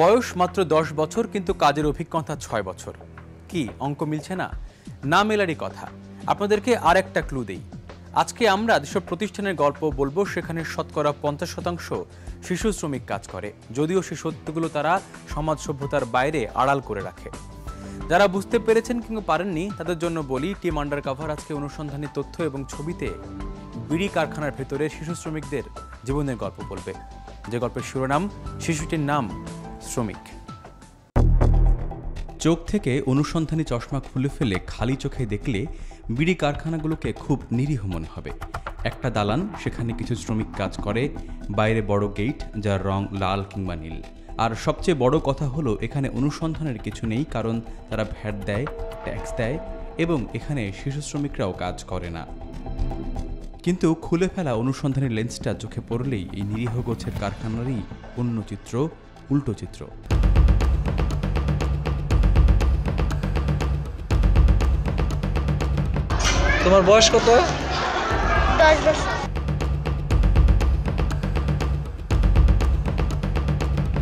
বয়স মাত্র 10 বছর, কিন্তু কাজের অভিজ্ঞতা 6 বছর। কি অঙ্ক মিলছে না? না মেলারই কথা। আপনাদেরকে আর একটা ক্লু দেই। আজকে আমরা যেসব প্রতিষ্ঠানের গল্প বলবো সেখানে শতকরা 50% শিশু শ্রমিক কাজ করে, যদিও সেই সত্যগুলো তারা সমাজ সভ্যতার বাইরে আড়াল করে রাখে। যারা বুঝতে পেরেছেন কিংবা পারেননি তাদের জন্য বলি, টিম আন্ডারকভার আজকে অনুসন্ধানী তথ্য এবং ছবিতে বিড়ি কারখানার ভেতরে শিশু শ্রমিকদের জীবনের গল্প বলবে। যে গল্পের শিরোনাম, শিশুটির নাম শ্রমিক। চোখ থেকে অনুসন্ধানী চশমা খুলে ফেলে খালি চোখে দেখলে বিড়ি কারখানাগুলোকে খুব নিরীহ মনে হবে। একটা দালান, সেখানে কিছু শ্রমিক কাজ করে, বাইরে বড় গেট যার রং লাল কিংবা নীল। আর সবচেয়ে বড় কথা হলো, এখানে অনুসন্ধানের কিছু নেই, কারণ তারা ভ্যাট দেয়, ট্যাক্স দেয় এবং এখানে শিশু শ্রমিকরাও কাজ করে না। কিন্তু খুলে ফেলা অনুসন্ধানী লেন্সটা চোখে পড়লেই এই নিরীহ গোছের কারখানারই অন্য চিত্র, উল্টো চিত্র। তোমার বয়স কত? 10 বছর।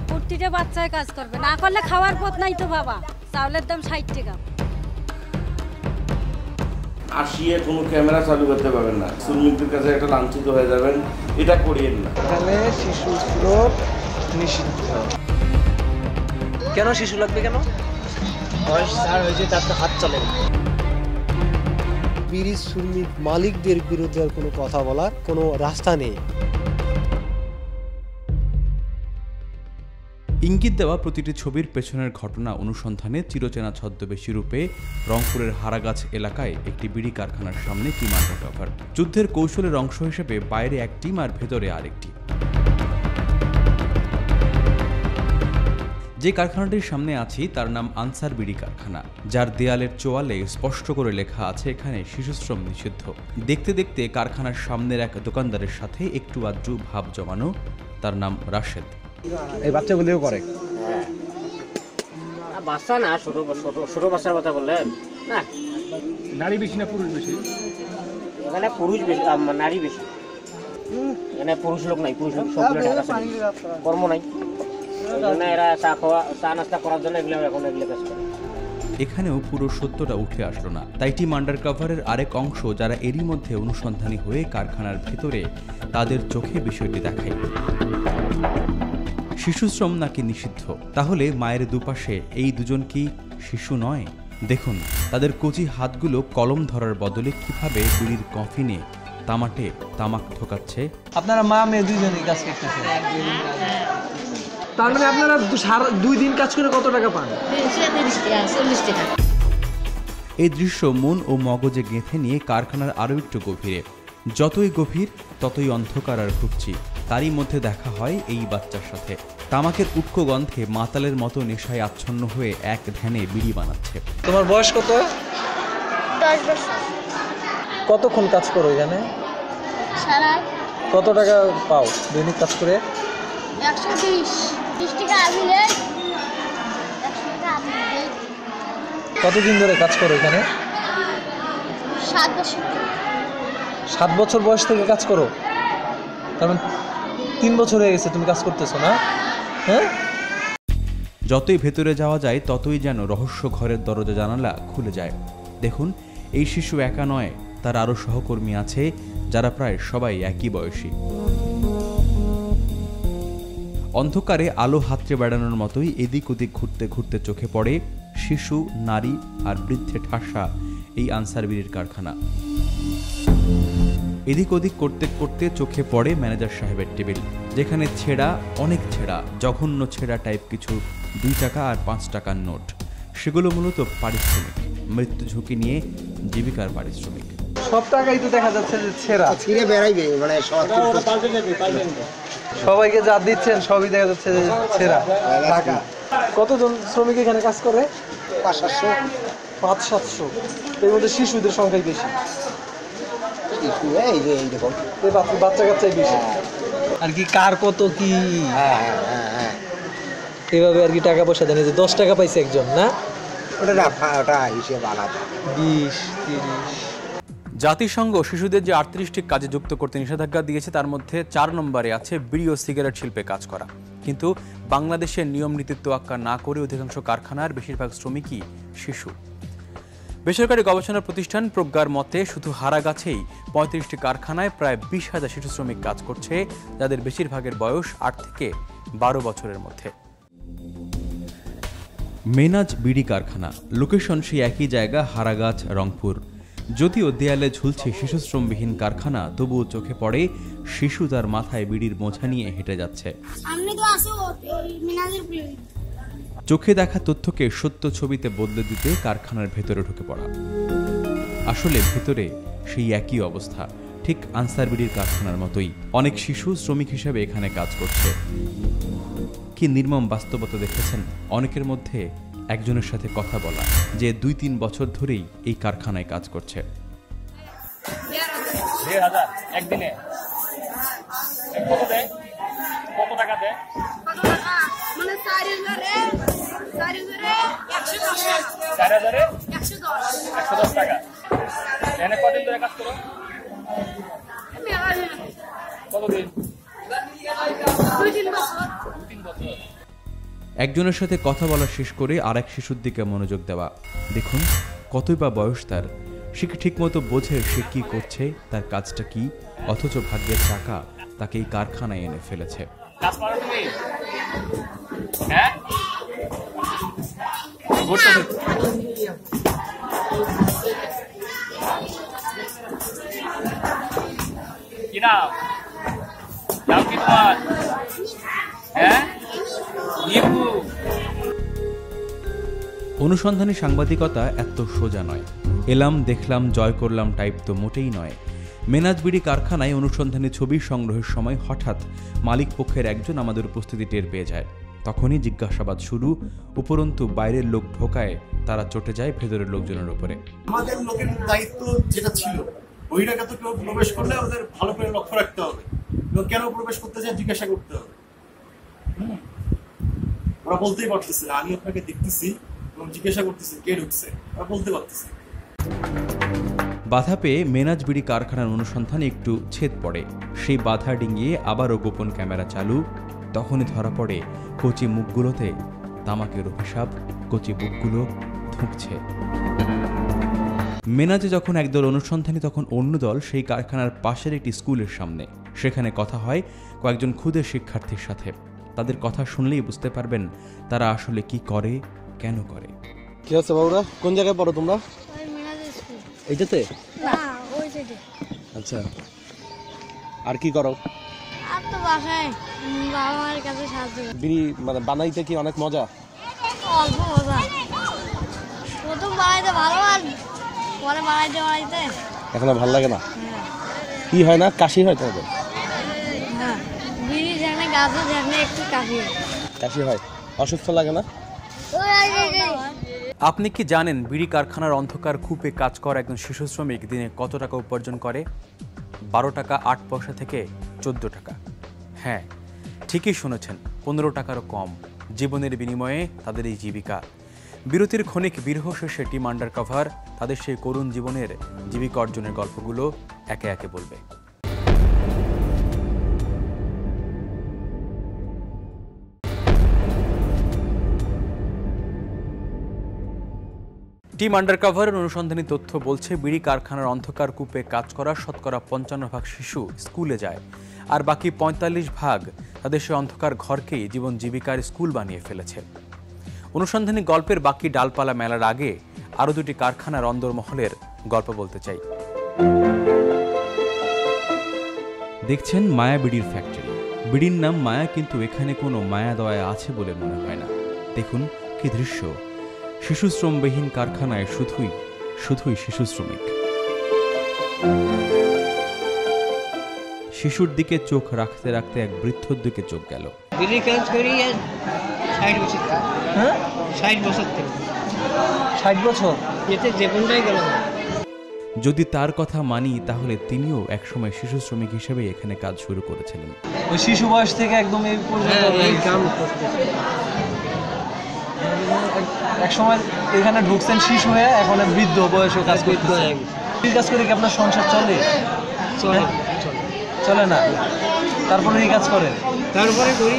প্রতিটা বাচ্চায় কাজ করবে, না করলে খাওয়ার পথ নাই তো বাবা। চাউলের দাম 60 টাকা। আসিয়ে কোনো ক্যামেরা চালু করতে পারবেন না, শ্রমিকদের কাছে একটা লাঞ্ছিত হয়ে যাবেন, এটা করিয়েন না। এখানে শিশু শ্রম নিষিদ্ধ। কেন শিশু লাগবে? কেন? বয়স যার হয়েছে তার তো হাত চলে না। বিড়ি শ্রমিক মালিকদের বিরুদ্ধে আর কোনো কথা বলার কোনো রাস্তা নেই। ইঙ্গিত দেওয়া প্রতিটি ছবির পেছনের ঘটনা অনুসন্ধানে চিরচেনা ছদ্মবেশী রূপে রংপুরের হারাগাছ এলাকায় একটি বিড়ি কারখানার সামনে টিম আন্ডারকভার। যুদ্ধের কৌশলের অংশ হিসেবে বাইরে এক টিম আর ভেতরে আরেকটি। যে কারখানাটির সামনে আছি তার নাম আনসার বিড়ি কারখানা, যার দেয়ালের চোয়ালে স্পষ্ট করে লেখা আছে এখানে শিশুশ্রম নিষিদ্ধ। দেখতে দেখতে কারখানার সামনের এক দোকানদারের সাথে একটু আধটু ভাব জমানো। তার নাম রাশেদ। এই বাচ্চাগুলিও করে? বাচ্চা না, ছোট বাচ্চার কথা বললেন না। নারী বেশি না পুরুষ বেশি? এখানে পুরুষ বেশি, নারী বেশি। এখানে পুরুষ লোক নাই, পুরুষ লোক সবগুলো ঢাকা আছে, কর্ম নাই। এরা চা নাস্তা করার জন্য এগুলো কাজ করে। এখানেও পুরো সত্যটা উঠে আসলো না, তাই টিম আন্ডারকভারের আরেক অংশ, যারা এরই মধ্যে অনুসন্ধানী হয়ে কারখানার ভেতরে, তাদের চোখে বিষয়টি দেখায়। শিশুশ্রম নাকি নিষিদ্ধ? তাহলে মায়ের দুপাশে এই দুজন কি শিশু নয়? দেখুন তাদের কচি হাতগুলো কলম ধরার বদলে কিভাবে বিড়ির কফিনে তামাটে তামাক ঢোকাচ্ছে। আপনারা মা মেয়ে দুইজনই কাজ করতেছেন? তার মানে আপনারা 2 দিন কাজ করে কত টাকা পান? 40 টাকা। এই দৃশ্য মন ও মগজে গেঁথে নিয়ে কারখানার আরও একটু গভীরে। যতই গভীর ততই অন্ধকার আর ঘুরছি। তারই মধ্যে দেখা হয় এই বাচ্চার সাথে। তামাকের উটকো গন্ধে মাতালের মতো নেশায় আচ্ছন্ন হয়ে এক ধ্যানে বিড়ি বানাচ্ছে। তোমার বয়স কত? 10 বছর। কতক্ষণ কাজ করো এখানে? সারা কত টাকা পাও দৈনিক কাজ করে? 130 টাকা আবিলে 100 টাকা আবিলে। কতদিন ধরে কাজ করো এখানে? 7 বছর। 7 বছর বয়স থেকে কাজ করো? তার মানে 3 বছর হয়ে গেছে তুমি কাজ করতেছো না? হ্যাঁ। যতই ভেতরে যাওয়া যায় ততই যেন রহস্য ঘরের দরজা জানালা খুলে যায়। দেখুন, এই শিশু একা নয়, তার আরও সহকর্মী আছে, যারা প্রায় সবাই একই বয়সী। অন্ধকারে আলো হাতড়ে বেড়ানোর মতোই এদিক ওদিক ঘুরতে ঘুরতে চোখে পড়ে শিশু, নারী আর বৃদ্ধে ঠাসা এই আনসার বিড়ির কারখানা। এদিক ওদিক করতে করতে চোখে পড়ে ম্যানেজার সাহেবের টেবিল, যেখানে ছেঁড়া, অনেক ছেঁড়া, জঘন্য ছেঁড়া টাইপ কিছু 2 টাকা আর 5 টাকার নোট। সেগুলো মূলত পারিশ্রমিক, মৃত্যু ঝুঁকি নিয়ে জীবিকার পারিশ্রমিক। সব টাকাই তো দেখা যাচ্ছে যে ছেঁড়া। ছিঁড়ে বেড়াইবে মানে সবাইকে যা দিচ্ছেন সবই দেখা যাচ্ছে যে ছেঁড়া টাকা। কতজন শ্রমিক এখানে কাজ করে? 500-700। এর মধ্যে শিশুদের সংখ্যাই বেশি। বাচ্চা কাচ্চাই বেশি আর কি। কার কত কি এভাবে আর কি টাকা পয়সা দেন। যে 10 টাকা পাইছে একজন, না? ওটা হিসেব আলাদা। 20-30। জাতিসংঘ শিশুদের যে 38টি কাজে যুক্ত করতে নিষেধাজ্ঞা দিয়েছে তার মধ্যে 4 নম্বরে আছে বিড়ি ও সিগারেট শিল্পে কাজ করা। কিন্তু বাংলাদেশের নিয়ম নীতির তোয়াক্কা না করে অধিকাংশ কারখানার বেশিরভাগ শ্রমিকই শিশু। বেসরকারি গবেষণা প্রতিষ্ঠান প্রজ্ঞার মতে শুধু হারাগাছেই ৩৫টি কারখানায় প্রায় ২০,০০০ শিশু শ্রমিক কাজ করছে, যাদের বেশিরভাগের বয়স ৮ থেকে ১২ বছরের মধ্যে। মেনাজ বিড়ি কারখানা, লোকেশন সেই একই জায়গা, হারাগাছ, রংপুর। যদিও দেয়ালে ঝুলছে শিশু শ্রমবিহীন কারখানা, তবুও চোখে পড়ে শিশু তার মাথায় বিড়ির বোঝা নিয়ে হেঁটে যাচ্ছে। চোখে দেখা তথ্যকে সত্য ছবিতে বদলে দিতে কারখানার ভেতরে ঢুকে পড়া। আসলে ভেতরে সেই একই অবস্থা, ঠিক আনসার বিড়ির কারখানার মতোই। অনেক শিশু শ্রমিক হিসেবে এখানে কাজ করছে। কি নির্মম বাস্তবতা দেখেছেন? অনেকের মধ্যে একজনের সাথে কথা বলা, যে ২-৩ বছর ধরেই এই কারখানায় কাজ করছে। একদিনে কত দেয়? কত টাকা দেয়? মানে 4,000-110 টাকা। এখানে কদিন ধরে কাজ করো? কতদিন? 2-3 বছর। একজনের সাথে কথা বলা শেষ করে আরেক শিশুর দিকে মনোযোগ দেওয়া। দেখুন কতই বা বয়স তার, সে কি ঠিকমতো বোঝে সে কি করছে, তার কাজটা কি, অথচ ভাগ্যের চাকা তাকে এই কারখানায় এনে ফেলেছে। কাজ পারো তুমি? হ্যাঁ? কি নাম? নাম কি তোমার? হ্যাঁ? অনুসন্ধানী সাংবাদিকতা এত সোজা নয়। এলাম দেখলাম জয় করলাম টাইপ তো মোটেই নয়। মেনাজ বিড়ি কারখানায় অনুসন্ধানী ছবি সংগ্রহের সময় হঠাৎ মালিক পক্ষের একজন আমাদের উপস্থিতি টের পেয়ে যায়। তখনই জিজ্ঞাসাবাদ শুরু। উপরন্তু বাইরের লোক ঢোকায় তারা চটে যায় ভেতরের লোকজনের উপরে। আমাদের লোকের দায়িত্ব যেটা ছিল ওইটাকে তো কেউ প্রবেশ করলে ওদের ভালো করে লক্ষ্য রাখতে হবে, কেন প্রবেশ করতে চায় জিজ্ঞাসা করতে হবে। ওরা বলতেই পারতেছে না, আমি আপনাকে দেখতেছি এবং জিজ্ঞাসা করতেছি কে ঢুকছে, ওরা বলতে পারতেছে। বাধা পেয়ে মেনাজ বিড়ি কারখানার অনুসন্ধানে একটু ছেদ পড়ে। সেই বাধা ডিঙিয়ে আবারও গোপন ক্যামেরা চালু। তখনই ধরা পড়ে কচি মুখগুলোতে তামাকের অভিশাপ, কচি বুকগুলো ধুঁকছে। মেনাজে যখন একদল অনুসন্ধানী, তখন অন্য দল সেই কারখানার পাশের একটি স্কুলের সামনে। সেখানে কথা হয় কয়েকজন ক্ষুদে শিক্ষার্থীর সাথে। তাদের কথা শুনলেই বুঝতে পারবেন তারা আসলে কি করে, কেন করে। কি আছে বাবুরা, কোন জায়গায় পড়ো তোমরা? এইটাতে? না, ওই সাইডে। আচ্ছা, আর কি করো? আর তো বাসায় বাবা মার কাছে সাহায্য করি। বিড়ি মানে বানাইতে কি অনেক মজা? অল্প মজা। প্রথম বানাইতে ভালো, আর পরে বানাইতে এখন আর ভালো লাগে না? হ্যাঁ। কি হয় না, কাশি হয় তোমাদের? হ্যাঁ, বিড়ি যেখানে গাছে যেখানে একটু কাশি হয়। কাশি হয়, অসুস্থ লাগে না? আপনি কি জানেন বিড়ি কারখানার অন্ধকার কূপে কাজ করা একজন শিশু শ্রমিক দিনে কত টাকা উপার্জন করে? 12 টাকা 8 পয়সা থেকে 14 টাকা। হ্যাঁ, ঠিকই শুনেছেন, 15 টাকারও কম। জীবনের বিনিময়ে তাদের এই জীবিকা। বিরতির ক্ষণিক বিরহ শেষে টিম আন্ডারকভার তাদের সেই করুণ জীবনের জীবিকা অর্জনের গল্পগুলো একে একে বলবে। টিম আন্ডারকভারের অনুসন্ধানী তথ্য বলছে বিড়ি কারখানার অন্ধকার কূপে কাজ করা শতকরা 55% শিশু স্কুলে যায়, আর বাকি 45% তাদের সে অন্ধকার ঘরকেই জীবন জীবিকার স্কুল বানিয়ে ফেলেছে। অনুসন্ধানী গল্পের বাকি ডালপালা মেলার আগে আরও দুটি কারখানার অন্দরমহলের গল্প বলতে চাই। দেখছেন মায়া বিড়ির ফ্যাক্টরি। বিড়ির নাম মায়া, কিন্তু এখানে কোনো মায়া দয়া আছে বলে মনে হয় না। দেখুন কি দৃশ্য! শিশু শ্রমবিহীন কারখানায় শুধুই শিশু শ্রমিক। শিশুর দিকে চোখ রাখতে রাখতে এক বৃদ্ধর দিকে চোখ গেল। বিড়ি কাজ করি 60 বছর। হ্যাঁ, 60 বছর থেকে। 60 বছর? এতে জীবনটাই গেল। যদি তার কথা মানি তাহলে তিনিও একসময় শিশু শ্রমিক হিসেবে এখানে কাজ শুরু করেছিলেন। ওই শিশু বয়স থেকে একদম এই পর্যন্ত কাম করতেছে। এক সময় এখানে ঢুকছেন শিশু হয়ে, এখন বৃদ্ধ বয়সে কাজ করতেছে। এই কাজ করে কি আপনার সংসার চলে? চলে চলে না, তারপরে এই কাজ করেন? তারপরে করি।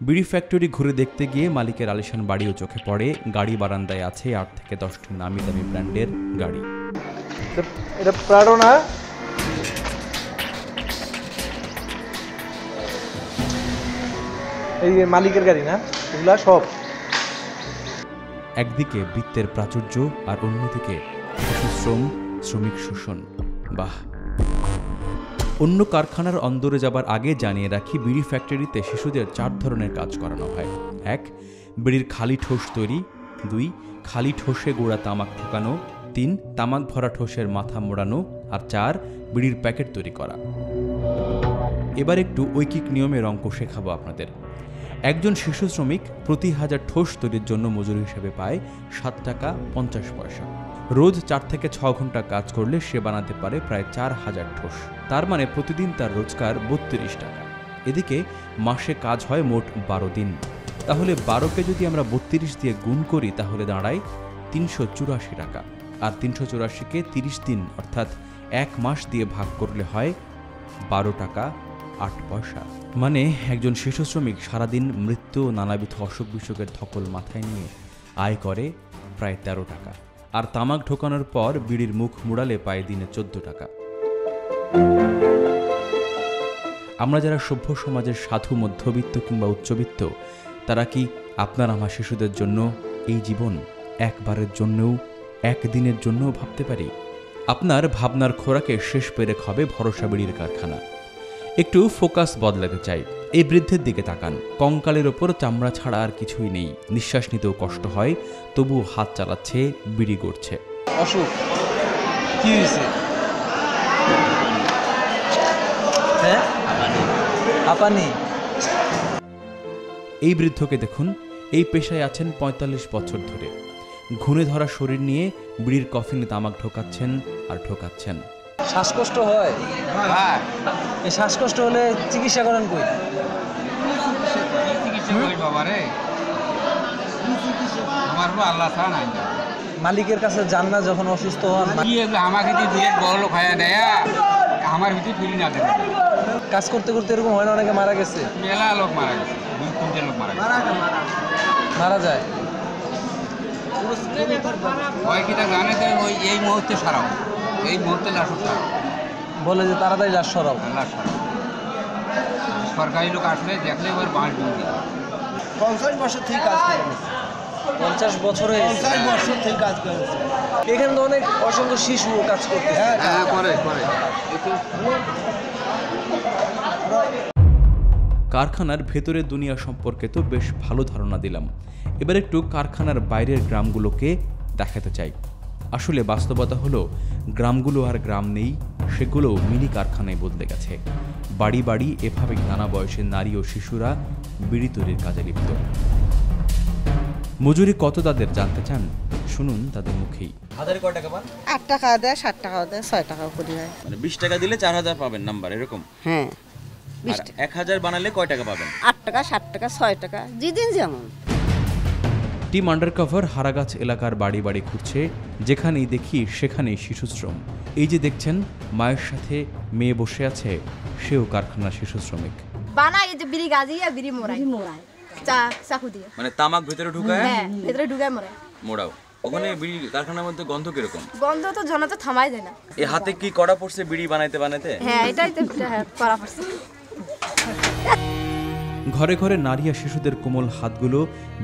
বিড়ি ফ্যাক্টরি ঘুরে দেখতে গিয়ে মালিকের আলিশান বাড়িও চোখে পড়ে। গাড়ি বারান্দায় আছে 8 থেকে 10টি নামি দামি ব্র্যান্ডের গাড়ি। এটা প্রাডো না? এই মালিকের গাড়ি না এগুলা সব? একদিকে বৃত্তের প্রাচুর্য আর অন্যদিকে শিশুশ্রম, শ্রমিক শোষণ। বাহ! অন্য কারখানার অন্দরে যাবার আগে জানিয়ে রাখি, বিড়ি ফ্যাক্টরিতে শিশুদের 4 ধরনের কাজ করানো হয়। 1. বিড়ির খালি ঠোস তৈরি। 2. খালি ঠোসে গোড়া তামাক ঠোকানো। 3. তামাক ভরা ঠোসের মাথা মোড়ানো। আর 4. বিড়ির প্যাকেট তৈরি করা। এবার একটু ঐকিক নিয়মের অঙ্ক শেখাবো আপনাদের। একজন শিশু শ্রমিক প্রতি 1000 ঠোস তৈরির জন্য মজুরি হিসেবে পায় 7 টাকা 50 পয়সা। রোজ 4 থেকে 6 ঘন্টা কাজ করলে সে বানাতে পারে প্রায় 4000 ঠোস। তার মানে প্রতিদিন তার রোজগার 32 টাকা। এদিকে মাসে কাজ হয় মোট 12 দিন। তাহলে 12কে যদি আমরা 32 দিয়ে গুণ করি তাহলে দাঁড়ায় 384 টাকা। আর 384কে 30 দিন অর্থাৎ 1 মাস দিয়ে ভাগ করলে হয় 12 টাকা 8 পয়সা। মানে একজন শিশু শ্রমিক সারাদিন মৃত্যু ও নানাবিধ অসুখ বিসুখের ধকল মাথায় নিয়ে আয় করে প্রায় 13 টাকা। আর তামাক ঢোকানোর পর বিড়ির মুখ মুড়ালে পায় দিনে 14 টাকা। আমরা যারা সভ্য সমাজের সাধু, মধ্যবিত্ত কিংবা উচ্চবিত্ত, তারা কি আপনার আমার শিশুদের জন্য এই জীবন একবারের জন্যও, একদিনের জন্যও ভাবতে পারি? আপনার ভাবনার খোরাকে শেষ পেরেক হবে ভরসা বিড়ির কারখানা। একটু ফোকাস বদলাতে চাই। এই বৃদ্ধের দিকে তাকান। কঙ্কালের ওপর চামড়া ছাড়া আর কিছুই নেই। নিঃশ্বাস নিতেও কষ্ট হয়, তবুও হাত চালাচ্ছে, বিড়ি গড়ছে। অসুখ কি হয়েছে? হ্যাঁ, হাঁপানি। এই বৃদ্ধকে দেখুন, এই পেশায় আছেন 45 বছর ধরে। ঘুণে ধরা শরীর নিয়ে বিড়ির কফিনে তামাক ঢোকাচ্ছেন আর ঢোকাচ্ছেন। শ্বাসকষ্ট হয়? হ্যাঁ। এই শ্বাসকষ্ট হলে চিকিৎসা করেন কই? মালিকের কাছে যান না যখন অসুস্থ হন? আমাকে বড় লোক হয়ে দেয়, আমার ভিতরে ফিরি না দেবে। কাজ করতে করতে এরকম হয় না? অনেকে মারা গেছে, মেলা লোক মারা গেছে, 2-3 লোক মারা যায়। ওই কিটা জানে যে ওই এই মুহূর্তে সারাও, এই মুহূর্তে লাশ সারাও বলে যে তাড়াতাড়ি লাশ সরাও। লাশ সারাও। সরকারি লোক আসলে দেখলে ওর বাঁশ দিয়ে দিবে। 50 বছর থেকে কাজ করে। 50 বছরে 50 বছর থেকে কাজ করে। এখানে তো অনেক অসংখ্য শিশু কাজ করতে। হ্যাঁ, করে। কারখানার ভেতরের দুনিয়া সম্পর্কে তো বেশ ভালো ধারণা দিলাম। এবার একটু কারখানার বাইরের গ্রামগুলোকে দেখাতে চাই। আসলে বাস্তবতা হলো, গ্রামগুলো আর গ্রাম নেই, সেগুলো মিনি কারখানায় বদলে গেছে। বাড়ি বাড়ি এভাবে নানা বয়সের নারী ও শিশুরা বিড়ি তৈরির কাজে লিপ্ত। মজুরি কত তাদের জানতে চান? শুনুন তাদের মুখেই। হাজারে কয় টাকা পান? 8 টাকা দেয়, 7 টাকা দেয়, 6 টাকা করে হয়। মানে 20 টাকা দিলে 4000 পাবেন নাম্বার, এরকম? হ্যাঁ। 1000 বানালে কয় টাকা পাবেন? 8 টাকা, 7 টাকা, 6 টাকা, যেদিন যেমন। টিম আন্ডারকভার হারাগাছ এলাকার বাড়ি বাড়ি ঘুরছে। যেখানেই দেখি সেখানেই শিশুশ্রম। এই যে দেখছেন, মায়ের সাথে মেয়ে বসে আছে, সেও কারখানার শিশু শ্রমিক। বানাই এই যে বিড়ি গাজি আর বিড়ি মোড়াই চাকু দিয়ে। মানে তামাক ভিতরে ঢুকায়? হ্যাঁ, ভিতরে ঢুকায় মোড়াও। ওখানে বিড়ি কারখানার মধ্যে গন্ধ কিরকম? গন্ধ তো জনা তো থামাই যায় না। এই হাতে কি কড়া পড়ছে বিড়ি বানাইতে? হ্যাঁ, এটাই তো করা পড়ছে। ঘরে ঘরে নারী আর শিশুদের কোমল হাতগুলো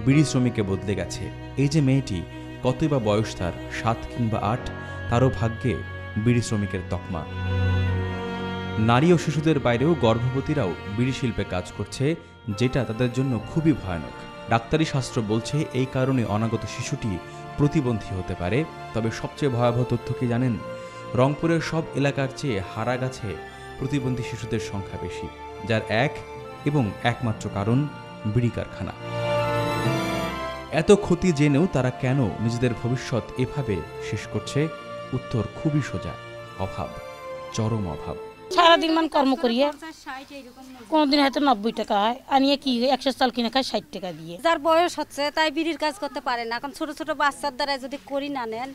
বিড়ি শ্রমিকে বদলে গেছে। এই যে মেয়েটি, কতই বা বয়স তার, 7 কিংবা 8, তারও ভাগ্যে বিড়ি শ্রমিকের তকমা। নারী ও শিশুদের বাইরেও গর্ভবতীরাও বিড়ি শিল্পে কাজ করছে, যেটা তাদের জন্য খুবই ভয়ানক। ডাক্তারি শাস্ত্র বলছে এই কারণে অনাগত শিশুটি প্রতিবন্ধী হতে পারে। তবে সবচেয়ে ভয়াবহ তথ্য কি জানেন? রংপুরের সব এলাকার চেয়ে হারাগাছে প্রতিবন্ধী শিশুদের সংখ্যা বেশি, যার এক এবং একমাত্র কারণ বিড়ি কারখানা। এত ক্ষতি জেনেও তারা কেন নিজেদের ভবিষ্যৎ এভাবে শেষ করছে? উত্তর খুবই সোজা, অভাব, চরম অভাব। সারাদিন মান কর্ম করিয়ে কোনোদিন হয়তো 90 টাকা হয়, আনিয়ে কি 100 চাল কিনে খায় 60 টাকা দিয়ে। যার বয়স হচ্ছে তাই বিড়ির কাজ করতে পারে না। এখন ছোট ছোট বাচ্চার দ্বারা যদি করি না নেন,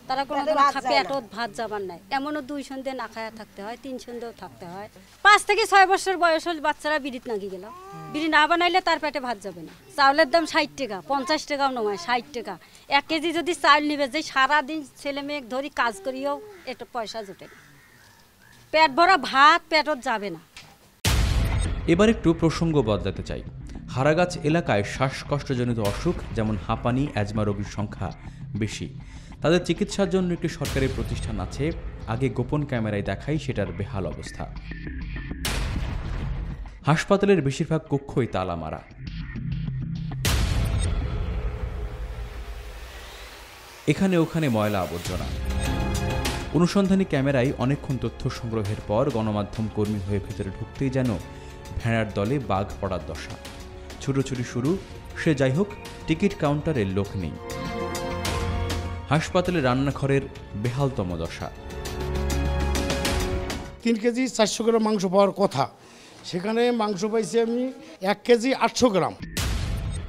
তারা কোনো পেটত ভাত যাবার নাই, এমনও 2 সন্ধ্যে না খায়া থাকতে হয়, 3 সন্ধ্যেও থাকতে হয়। 5 থেকে 6 বছর বয়স হল বাচ্চারা বিড়িত নাকি গেল, বিড়ি না বানাইলে তার পেটে ভাত যাবে না। চাউলের দাম 60 টাকা, 50 টাকাও নয়, 60 টাকা। 1 কেজি যদি চাউল নিবে, যে সারাদিন ছেলে মেয়ে ধরি কাজ করিও এটা পয়সা জোটে না, পেট ভরা ভাত পেটত যাবে না। এবার একটু প্রসঙ্গ বদলাতে চাই। হারাগাছ এলাকায় শ্বাসকষ্টজনিত অসুখ যেমন হাঁপানি, অ্যাজমা রোগীর সংখ্যা বেশি। তাদের চিকিৎসার জন্য একটি সরকারি প্রতিষ্ঠান আছে, আগে গোপন ক্যামেরায় দেখাই সেটার বেহাল অবস্থা। হাসপাতালের বেশিরভাগ কক্ষই তালা মারা। এখানে ওখানে ময়লা আবর্জনা। অনুসন্ধানী ক্যামেরায় অনেকক্ষণ তথ্য সংগ্রহের পর গণমাধ্যম কর্মী হয়ে ভেতরে ঢুকতেই যেন ভেড়ার দলে বাঘ পড়ার দশা। ছুটোছুটি শুরু, সে যাই হোক, টিকিট কাউন্টারে লোক নেই। হাসপাতালে রান্নাঘরের বেহালতম দশা। 3 কেজি 400 গ্রাম মাংস পাওয়ার কথা, সেখানে মাংস পাইছি আমি 1 কেজি 800 গ্রাম।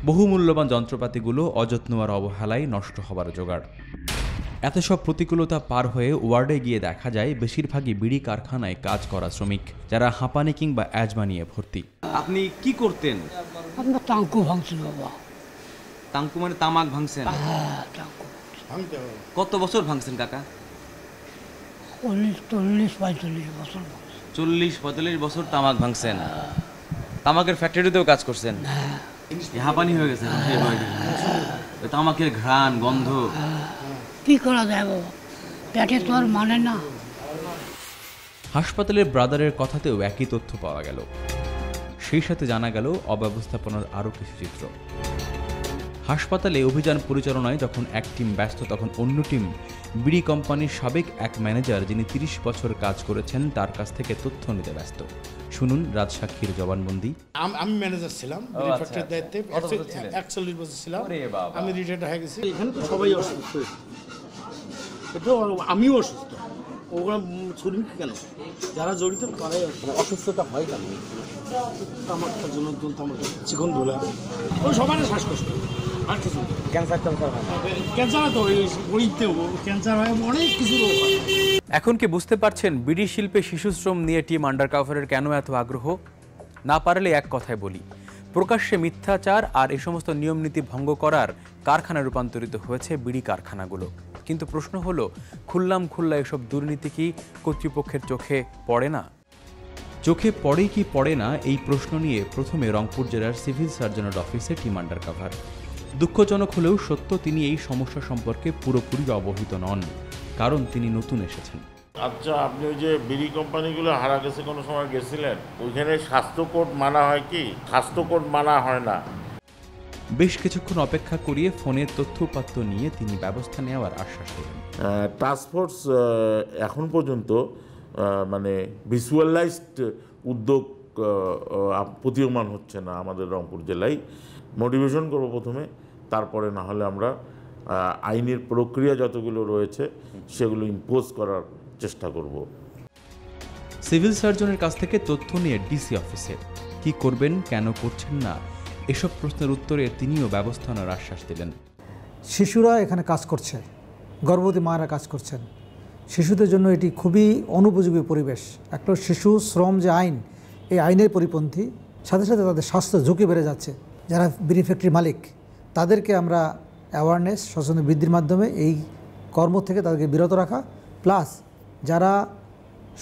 বহু মূল্যবান যন্ত্রপাতিগুলো অযত্ন আর অবহেলায় নষ্ট হবার জোগাড়। এত সব প্রতিকূলতা পার হয়ে ওয়ার্ডে গিয়ে দেখা যায় বেশিরভাগই বিড়ি কারখানায় কাজ করা শ্রমিক, যারা হাঁপানি কিংবা অ্যাজমা নিয়ে ভর্তি। আপনি কি করতেন? আমরা টাঙ্কু ভাঙছিল বাবা। তাঙ্কু মানে তামাক ভাঙছেন? হ্যাঁ, টাঙ্কু কত বছর ভাঙছেন কাকা? 40-45 বছর। 40-45 বছর তামাক ভাঙছেন। তামাকের ফ্যাক্টরিতেও কাজ করছেন? হাঁপানি হয়ে গেছে, তামাকের ঘ্রাণ, গন্ধ। কি করা যায় বাবা, পেটে তো আর মানে না। হাসপাতালের ব্রাদারের কথাতেও একই তথ্য পাওয়া গেল। সেই সাথে জানা গেল অব্যবস্থাপনার আরও কিছু চিত্র। হাসপাতালে অভিযান পরিচালনায় যখন এক টিম ব্যস্ত, তখন অন্য টিম বিড়ি কোম্পানির সাবেক এক ম্যানেজার, যিনি 30 বছর কাজ করেছেন, তার কাছ থেকে তথ্য নিতে ব্যস্ত। শুনুন রাজসাক্ষীর জবানবন্দি। আমি ম্যানেজার ছিলাম, বিড়ি ফ্যাক্টরির দায়িত্বে 41 বছর ছিলাম। আমি রিটায়ার্ড হয়ে গেছি। এখানে তো সবাই অসুস্থ, এটা আমিও অসুস্থ। ওরা ছড়ি কেন, যারা জড়িত তারাই অসুস্থতা হয় কেন? আমার জন্য আমার চিকন ধোলা, ওই সবারই শ্বাসকষ্ট, আর কিছু ক্যান্সার তো ক্যান্সার হয়, অনেক কিছু রোগ হয়। এখন কি বুঝতে পারছেন বিড়ি শিল্পে শিশুশ্রম নিয়ে টিম আন্ডারকভারের কেন এত আগ্রহ? না পারলে এক কথায় বলি, প্রকাশ্যে মিথ্যাচার আর এই সমস্ত নিয়মনীতি ভঙ্গ করার কারখানা রূপান্তরিত হয়েছে বিড়ি কারখানাগুলো। কিন্তু প্রশ্ন হলো, খুল্লা এসব দুর্নীতি কি কর্তৃপক্ষের চোখে পড়ে না? চোখে পড়ে কি পড়ে না, এই প্রশ্ন নিয়ে প্রথমে রংপুর জেলার সিভিল সার্জনের অফিসে টিম আন্ডারকভার। দুঃখজনক হলেও সত্য, তিনি এই সমস্যা সম্পর্কে পুরোপুরি অবহিত নন, কারণ তিনি নতুন এসেছেন। আচ্ছা, আপনি ওই যে বিড়ি কোম্পানিগুলো হারাগাছে কোনো সময় গেছিলেন? ওইখানে স্বাস্থ্য কোড মানা হয় কি? স্বাস্থ্য কোড মানা হয় না। বেশ কিছুক্ষণ অপেক্ষা করিয়ে ফোনের তথ্যপাত্র নিয়ে তিনি ব্যবস্থা নেওয়ার আশ্বাস দিলেন। টাস্কফোর্স এখন পর্যন্ত মানে ভিজুয়ালাইজড উদ্যোগ প্রতীয়মান হচ্ছে না আমাদের রংপুর জেলায়। মোটিভেশন করবো প্রথমে, তারপরে না হলে আমরা আইনের প্রক্রিয়া যতগুলো রয়েছে সেগুলো ইম্পোজ করার চেষ্টা করব। সিভিল সার্জনের কাছ থেকে তথ্য নিয়ে ডিসি অফিসে কি করবেন, কেন করছেন না, এসব প্রশ্নের উত্তরে তিনিও ব্যবস্থা নেওয়ার আশ্বাস দিলেন। শিশুরা এখানে কাজ করছে, গর্ভবতী মায়েরা কাজ করছেন। শিশুদের জন্য এটি খুবই অনুপযোগী পরিবেশ। একটা শিশু শ্রম যে আইন, এই আইনের পরিপন্থী, সাথে সাথে তাদের স্বাস্থ্য ঝুঁকি বেড়ে যাচ্ছে। যারা বিড়ি ফ্যাক্টরি মালিক, তাদেরকে আমরা অ্যাওয়ারনেস, সচেতন বৃদ্ধির মাধ্যমে এই কর্ম থেকে তাদেরকে বিরত রাখা, প্লাস যারা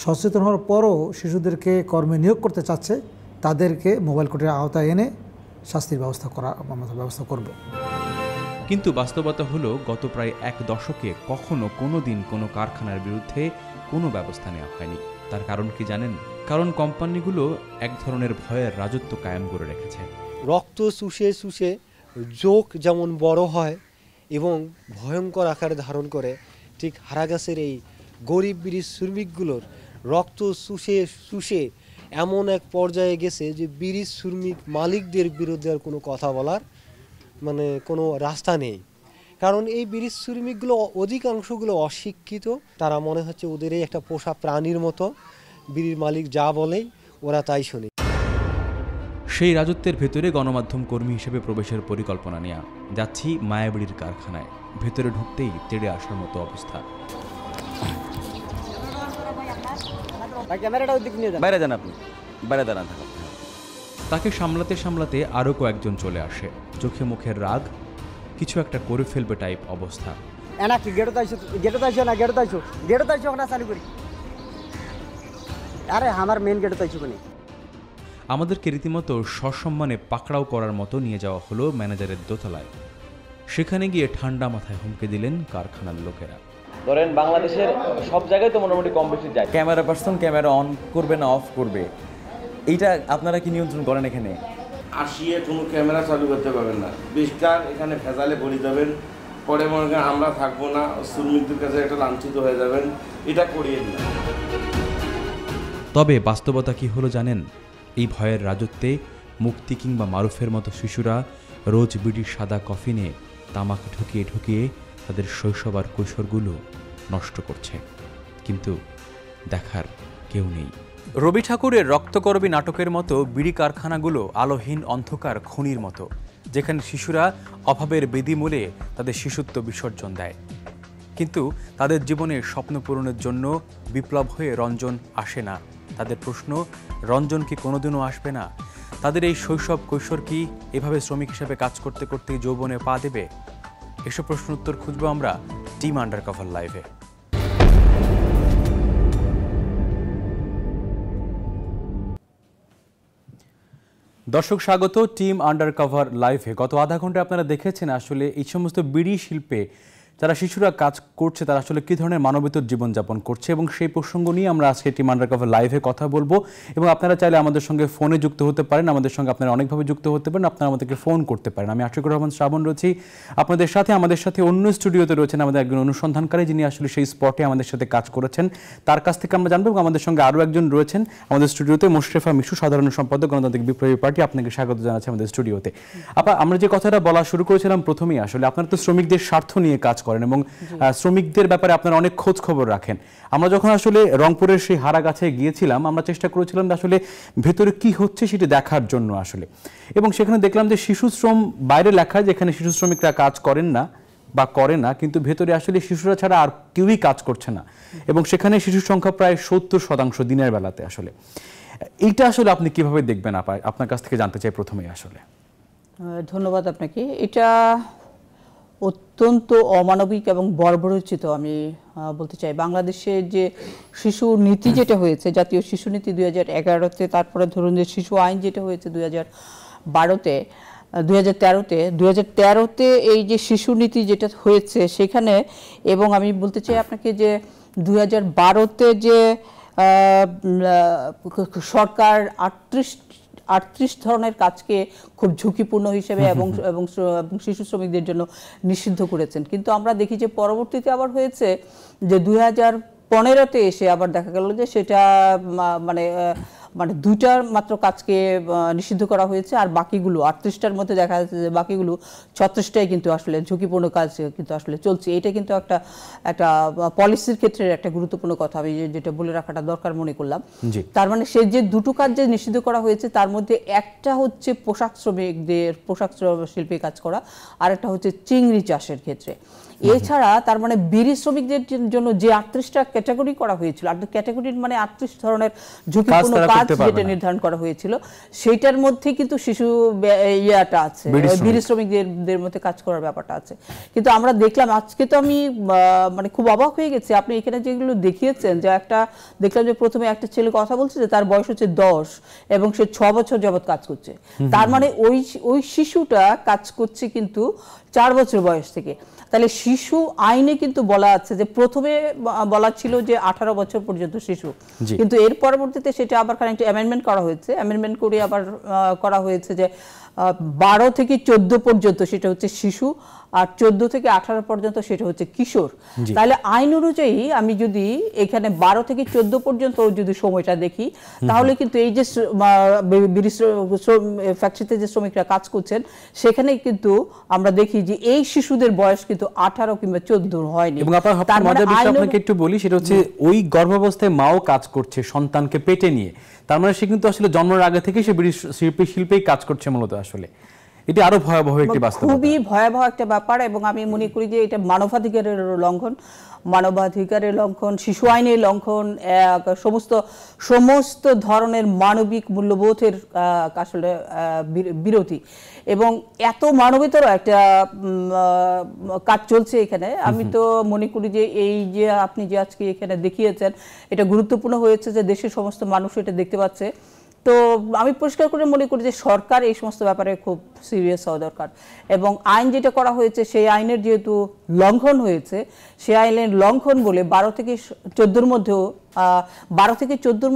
সচেতন হওয়ার পরও শিশুদেরকে কর্মে নিয়োগ করতে চাচ্ছে, তাদেরকে মোবাইল কোর্টের আওতায় এনে শাস্তির ব্যবস্থা করব। কিন্তু বাস্তবতা হলো, গত প্রায় 1 দশকে কখনো কোনো দিন কোনো কারখানার বিরুদ্ধে কোনো ব্যবস্থা নেওয়া হয়নি। তার কারণ কি জানেন? কারণ কোম্পানিগুলো এক ধরনের ভয়ের রাজত্ব কায়েম করে রেখেছে। রক্ত চুষে চুষে যোগ যেমন বড় হয় এবং ভয়ঙ্কর আকারে ধারণ করে, ঠিক হারাগাছের এই গরিব বিড়ি শ্রমিকগুলোর রক্ত চুষে চুষে এমন এক পর্যায়ে গেছে যে বিড়ি শ্রমিক মালিকদের বিরুদ্ধে আর কোনো কথা বলার মানে কোনো রাস্তা নেই। কারণ এই বিড়ি শ্রমিকগুলো অধিকাংশগুলো অশিক্ষিত, তারা মনে হচ্ছে ওদেরই একটা পোষা প্রাণীর মতো, বিড়ির মালিক যা বলেই ওরা তাই শোনে। সেই রাজত্বের ভেতরে গণমাধ্যম কর্মী হিসেবে প্রবেশের পরিকল্পনা নেওয়া। যাচ্ছি মায়াবড়ির কারখানায়। ভেতরে ঢুকতেই তেড়ে আসার মতো অবস্থা। বাইরে যান আপনি, বাইরে দাঁড়ান থাকুন। তাকে সামলাতে সামলাতে আরও কয়েকজন চলে আসে। চোখে মুখের রাগ, কিছু একটা করে ফেলবে টাইপ অবস্থা। আমাদেরকে রীতিমতো সসম্মানে পাকড়াও করার মতো নিয়ে যাওয়া হলো ম্যানেজারের দোতলায়। সেখানে গিয়ে ঠান্ডা মাথায় হুমকে দিলেন কারখানার লোকেরা। ধরেন বাংলাদেশের সব জায়গায় তো মোটামুটি কম বেশি যায়, ক্যামেরা পার্সন ক্যামেরা অন করবে না অফ করবে, এইটা আপনারা কি নিয়ন্ত্রণ করেন? এখানে আসিয়ে কোনো ক্যামেরা চালু করতে পারবেন না। বেশিরভাগ এখানে ভেজালে পড়ে যাবেন, পরে মনে করেন আমরা থাকবো না, শ্রমিকদের কাছে একটা লাঞ্ছিত হয়ে যাবেন। এটা করিয়ে দিন। তবে বাস্তবতা কি হলো জানেন? এই ভয়ের রাজত্বে মুক্তি কিংবা মারুফের মতো শিশুরা রোজ বিড়ির সাদা কফিনে তামাক ঢুকিয়ে ঢুকিয়ে তাদের শৈশব আর কৈশোরগুলো নষ্ট করছে, কিন্তু দেখার কেউ নেই। রবি ঠাকুরের রক্তকরবী নাটকের মতো বিড়ি কারখানাগুলো আলোহীন অন্ধকার খনির মতো, যেখানে শিশুরা অভাবের বেদিমূলে তাদের শিশুত্ব বিসর্জন দেয়। কিন্তু তাদের জীবনের স্বপ্ন পূরণের জন্য বিপ্লব হয়ে রঞ্জন আসে না। তাদের প্রশ্ন, রঞ্জন কি কোনোদিনও আসবে না? তাদের এই শৈশব কৈশোর কি এভাবে শ্রমিক হিসেবে কাজ করতে করতে যৌবনে পা দেবে? এসব প্রশ্ন উত্তর খুঁজবো আমরা টিম আন্ডারকভার লাইভে। দর্শক স্বাগত টিম আন্ডারকভার লাইভে। গত আধা ঘন্টা আপনারা দেখেছেন আসলে এই সমস্ত বিড়ি শিল্পে যারা শিশুরা কাজ করছে তারা আসলে কী ধরনের মানবেতর জীবনযাপন করছে, এবং সেই প্রসঙ্গ নিয়ে আমরা আজকে টিম আন্ডারকভার লাইভে কথা বলবো। এবং আপনারা চাইলে আমাদের সঙ্গে ফোনে যুক্ত হতে পারেন, আমাদের সঙ্গে আপনারা অনেকভাবে যুক্ত হতে পারেন, আপনারা আমাদেরকে ফোন করতে পারেন। আমি আশিকুর রহমান শ্রাবণ রয়েছি আপনাদের সাথে। আমাদের সাথে অন্য স্টুডিওতে রয়েছেন আমাদের একজন অনুসন্ধানকারী, যিনি আসলে সেই স্পটে আমাদের সাথে কাজ করেছেন, তার কাছ থেকে আমরা জানবো। এবং আমাদের সঙ্গে আরও একজন রয়েছেন আমাদের স্টুডিওতে, মোশরেফা মিশু, সাধারণ সম্পাদক গণতান্ত্রিক বিপ্লবী পার্টি। আপনাকে স্বাগত জানাচ্ছি আমাদের স্টুডিওতে। আমরা যে কথাটা বলা শুরু করেছিলাম প্রথমেই, আসলে আপনারা তো শ্রমিকদের স্বার্থ নিয়ে কাজ করেন এবং শ্রমিকদের ব্যাপারে আপনারা অনেক খোঁজ খবর রাখেন। আমরা যখন আসলে রংপুরের সেই হারাগাছে গিয়েছিলাম, আমরা চেষ্টা করেছিলাম আসলে ভেতরে কি হচ্ছে সেটি দেখার জন্য আসলে, এবং সেখানে দেখলাম যে শিশু শ্রম বাইরে লেখা, যেখানে শিশু শ্রমিকরা কাজ করেন না বা করে না, কিন্তু ভেতরে আসলে শিশুরা ছাড়া আর কেউই কাজ করছে না, এবং সেখানে শিশুর সংখ্যা প্রায় 70% দিনের বেলাতে। আসলে এইটা আসলে আপনি কিভাবে দেখবেন? আপনার কাছ থেকে জানতে চাই প্রথমেই আসলে। ধন্যবাদ আপনাকে। এটা অত্যন্ত অমানবিক এবং বর্বরোচিত আমি বলতে চাই। বাংলাদেশের যে শিশু নীতি যেটা হয়েছে, জাতীয় শিশু নীতি 2011-তে, তারপরে ধরুন যে শিশু আইন যেটা হয়েছে 2012-তে, 2013-তে এই যে শিশু নীতি যেটা হয়েছে সেখানে, এবং আমি বলতে চাই আপনাকে যে 2012-তে যে সরকার 38 ধরনের কাজকে খুব ঝুঁকিপূর্ণ হিসেবে এবং শিশু শ্রমিকদের জন্য নিষিদ্ধ করেছেন। কিন্তু আমরা দেখি যে পরবর্তীতে আবার হয়েছে যে 2015-তে এসে আবার দেখা গেল যে সেটা মানে 2টার মাত্র কাজকে নিষিদ্ধ করা হয়েছে, আর বাকিগুলো 38টার মধ্যে দেখা যাচ্ছে যে বাকিগুলো 36টাই কিন্তু আসলে ঝুঁকিপূর্ণ কাজ কিন্তু আসলে চলছে। এটা কিন্তু একটা পলিসির ক্ষেত্রে একটা গুরুত্বপূর্ণ কথা আমি যেটা বলে রাখাটা দরকার মনে করলাম। তার মানে সে যে দুটো কাজ যে নিষিদ্ধ করা হয়েছে তার মধ্যে একটা হচ্ছে পোশাক শ্রমিকদের, পোশাক শিল্পে কাজ করা, আর একটা হচ্ছে চিংড়ি চাষের ক্ষেত্রে। এছাড়া তার মানে বিড়ি শ্রমিকদের জন্য যে 38টা ক্যাটাগরি করা হয়েছিল, ক্যাটাগরির মানে 38 ধরনের ঝুঁকিপূর্ণ কাজ যেটা নির্ধারণ করা হয়েছিল, সেইটার মধ্যে কিন্তু শিশু ইয়াটা আছে, বিড়ি শ্রমিকদের মধ্যে কাজ করার ব্যাপারটা আছে। কিন্তু আমরা দেখলাম আজকে, তো আমি মানে খুব অবাক হয়ে গেছি, আপনি এখানে যেগুলো দেখিয়েছেন, যে একটা দেখলাম যে প্রথমে একটা ছেলে কথা বলছে যে তার বয়স হচ্ছে 10 এবং সে 6 বছর যাবৎ কাজ করছে। তার মানে ওই শিশুটা কাজ করছে কিন্তু 4 বছর বয়স থেকে। তাহলে শিশু আইনে কিন্তু বলা আছে যে প্রথমে বলা ছিল যে 18 বছর পর্যন্ত শিশু, কিন্তু এর পরবর্তীতে সেটা আবার খানিকটা অ্যামেন্ডমেন্ট করা হয়েছে। অ্যামেন্ডমেন্ট করে আবার করা হয়েছে যে 12 থেকে 14 পর্যন্ত সেটা হচ্ছে শিশু, আর 14 থেকে 18 পর্যন্ত সেটা হচ্ছে কিশোর। তাহলে আইন অনুযায়ী আমি যদি এখানে 12 থেকে 14 পর্যন্ত যদি সময়টা দেখি, তাহলে কিন্তু এই যে ফ্যাক্টরিতে যে শ্রমিকরা কাজ করছেন সেখানে কিন্তু আমরা দেখি যে এই শিশুদের বয়স কিন্তু 18 কিংবা 14 হয়নি। এবং আপনাকে একটু বলি, সেটা হচ্ছে ওই গর্ভাবস্থায় মাও কাজ করছে সন্তানকে পেটে নিয়ে, তার মানে সে কিন্তু আসলে জন্মের আগে থেকে সে বিড়ি শিল্পেই কাজ করছে মূলত। আসলে এটা আরো ভয়াবহ একটি বাস্তবতা, খুবই ভয়াবহ একটা ব্যাপার। এবং আমি মনে করি যে এটা মানবাধিকারের লঙ্ঘন, শিশু আইনের লঙ্ঘন, সমস্ত ধরনের মানবিক মূল্যবোধের আসলে বিরোধী। এবং এত মানবেতর একটা কাজ চলছে এখানে। আমি তো মনে করি যে এই যে আপনি যে আজকে এখানে দেখিয়েছেন, এটা গুরুত্বপূর্ণ হয়েছে যে দেশের সমস্ত মানুষ এটা দেখতে পাচ্ছে। তো আমি পরিষ্কার করে মনে করি যে সরকার এই সমস্ত ব্যাপারে খুব সিরিয়াস হওয়া দরকার। এবং আইন যেটা করা হয়েছে সেই আইনের যেহেতু লঙ্ঘন হয়েছে, সেই আইনের লঙ্ঘন বলে 12 থেকে 14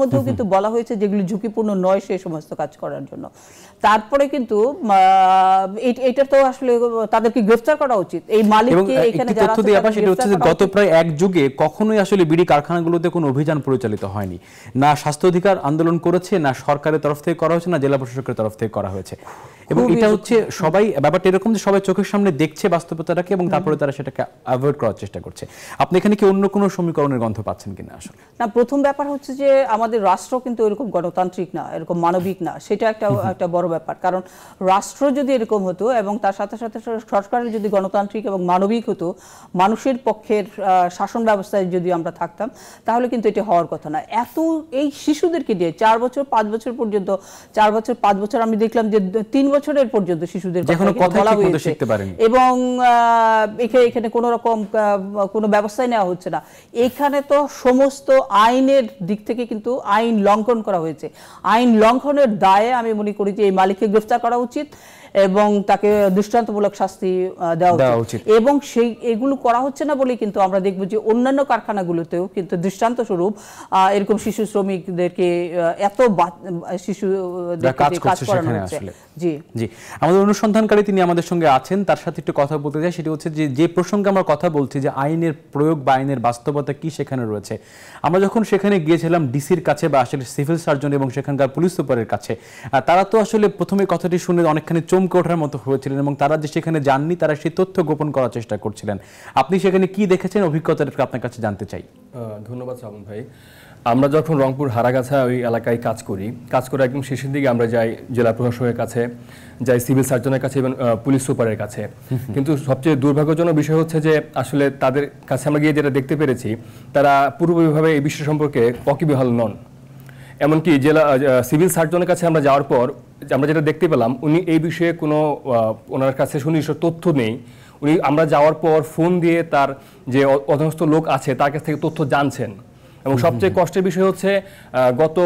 মধ্যেও কিন্তু বলা হয়েছে যেগুলি ঝুঁকিপূর্ণ নয় সেই সমস্ত কাজ করার জন্য। তারপরে কিন্তু এটা তো আসলে তাদেরকে গ্রেফতার করা উচিত। এই মালিককে এখানে যারা আছে সেটা হচ্ছে যে গত প্রায় এক যুগে কখনোই আসলে বিড়ি কারখানাগুলোতে কোনো অভিযান পরিচালিত হয়নি, না স্বাস্থ্য অধিকার আন্দোলন করেছে, না সরকারের তরফ থেকে করা হয়েছে, না জেলা প্রশাসকের তরফ থেকে করা হয়েছে। এবং এটা হচ্ছে সবাই ব্যাপারটা এরকম যে সবাই চোখের সামনে দেখছে বাস্তবতাটাকে এবং তারপরে তারা সেটাকে অ্যাভয়েড করার চেষ্টা করছে। আপনি এখানে কি অন্য কোনো সমীকরণের গন্ধ পাচ্ছেন কিনা? আসলে না, প্রথম ব্যাপার হচ্ছে যে আমাদের রাষ্ট্র কিন্তু এরকম গণতান্ত্রিক না, এরকম মানবিক না, সেটা একটা বড় ব্যাপার। কারণ রাষ্ট্র যদি এরকম হতো এবং তার সাথে সাথে সরকারের যদি গণতান্ত্রিক এবং মানবিক হতো, মানুষের পক্ষের শাসন ব্যবস্থায় যদি আমরা থাকতাম, তাহলে কিন্তু এটা হওয়ার কথা না। এই শিশুদেরকে দিয়ে 4 বছর 5 বছর পর্যন্ত, 4 বছর 5 বছর আমি দেখলাম যে 3 বছরের পর্যন্ত শিশুদের বলা হয়েছে এবং এখানে কোনো রকম কোনো ব্যবস্থাই নেওয়া হচ্ছে না। এখানে তো সমস্ত আইনের দিক থেকে কিন্তু আইন লঙ্ঘন করা হয়েছে। আইন লঙ্ঘনের দায়ে আমি মনে করি যে এই মালিককে গ্রেফতার করা উচিত এবং তাকে দৃষ্টান্তমূলক শাস্তি দেওয়া উচিত। এবং এগুলো করা হচ্ছে না বলে কিন্তু আমরা দেখব যে অন্যান্য কারখানাগুলোতেও কিন্তু দৃষ্টান্ত স্বরূপ এরকম শিশু শ্রমিকদেরকে এত কাজ করানো হচ্ছে। জি জি, আমাদের অনুসন্ধানকারী তিনি আমাদের সঙ্গে আছেন, তার সাথে একটু কথা বলতে চাই। সেটা হচ্ছে যে প্রসঙ্গে আমরা কথা বলছি যে আইনের প্রয়োগ বা আইনের বাস্তবতা কি সেখানে রয়েছে। আমরা যখন সেখানে গিয়েছিলাম ডিসির কাছে বা আসলে সিভিল সার্জন এবং সেখানকার পুলিশ সুপারের কাছে, তারা তো আসলে প্রথমে কথাটি শুনে অনেকখানি চমকে ওঠার মতো হয়েছিলেন এবং তারা যে সেখানে যাননি তারা সেই তথ্য গোপন করার চেষ্টা করছিলেন। আপনি সেখানে কি দেখেছেন, অভিজ্ঞতাটা আপনার কাছে জানতে চাই। ধন্যবাদ শ্রাবণ ভাই। আমরা যখন রংপুর হারাগাছা ওই এলাকায় কাজ করে একদম শেষের দিকে আমরা যাই জেলা প্রশাসকের কাছে, যাই সিভিল সার্জনের কাছে এবং পুলিশ সুপারের কাছে। কিন্তু সবচেয়ে দুর্ভাগ্যজনক বিষয় হচ্ছে যে আসলে তাদের কাছে আমরা গিয়ে যেটা দেখতে পেরেছি, তারা পুরোপুরিভাবে এই বিষয় সম্পর্কে ওয়াকিবহাল নন। এমনকি জেলা সিভিল সার্জনের কাছে আমরা যাওয়ার পর আমরা যেটা দেখতে পেলাম, উনি এই বিষয়ে ওনার কাছে সুনির্দিষ্ট তথ্য নেই। উনি আমরা যাওয়ার পর ফোন দিয়ে তার যে অধীনস্থ লোক আছে তার কাছ থেকে তথ্য জানছেন। এবং সবচেয়ে কষ্টের বিষয় হচ্ছে গত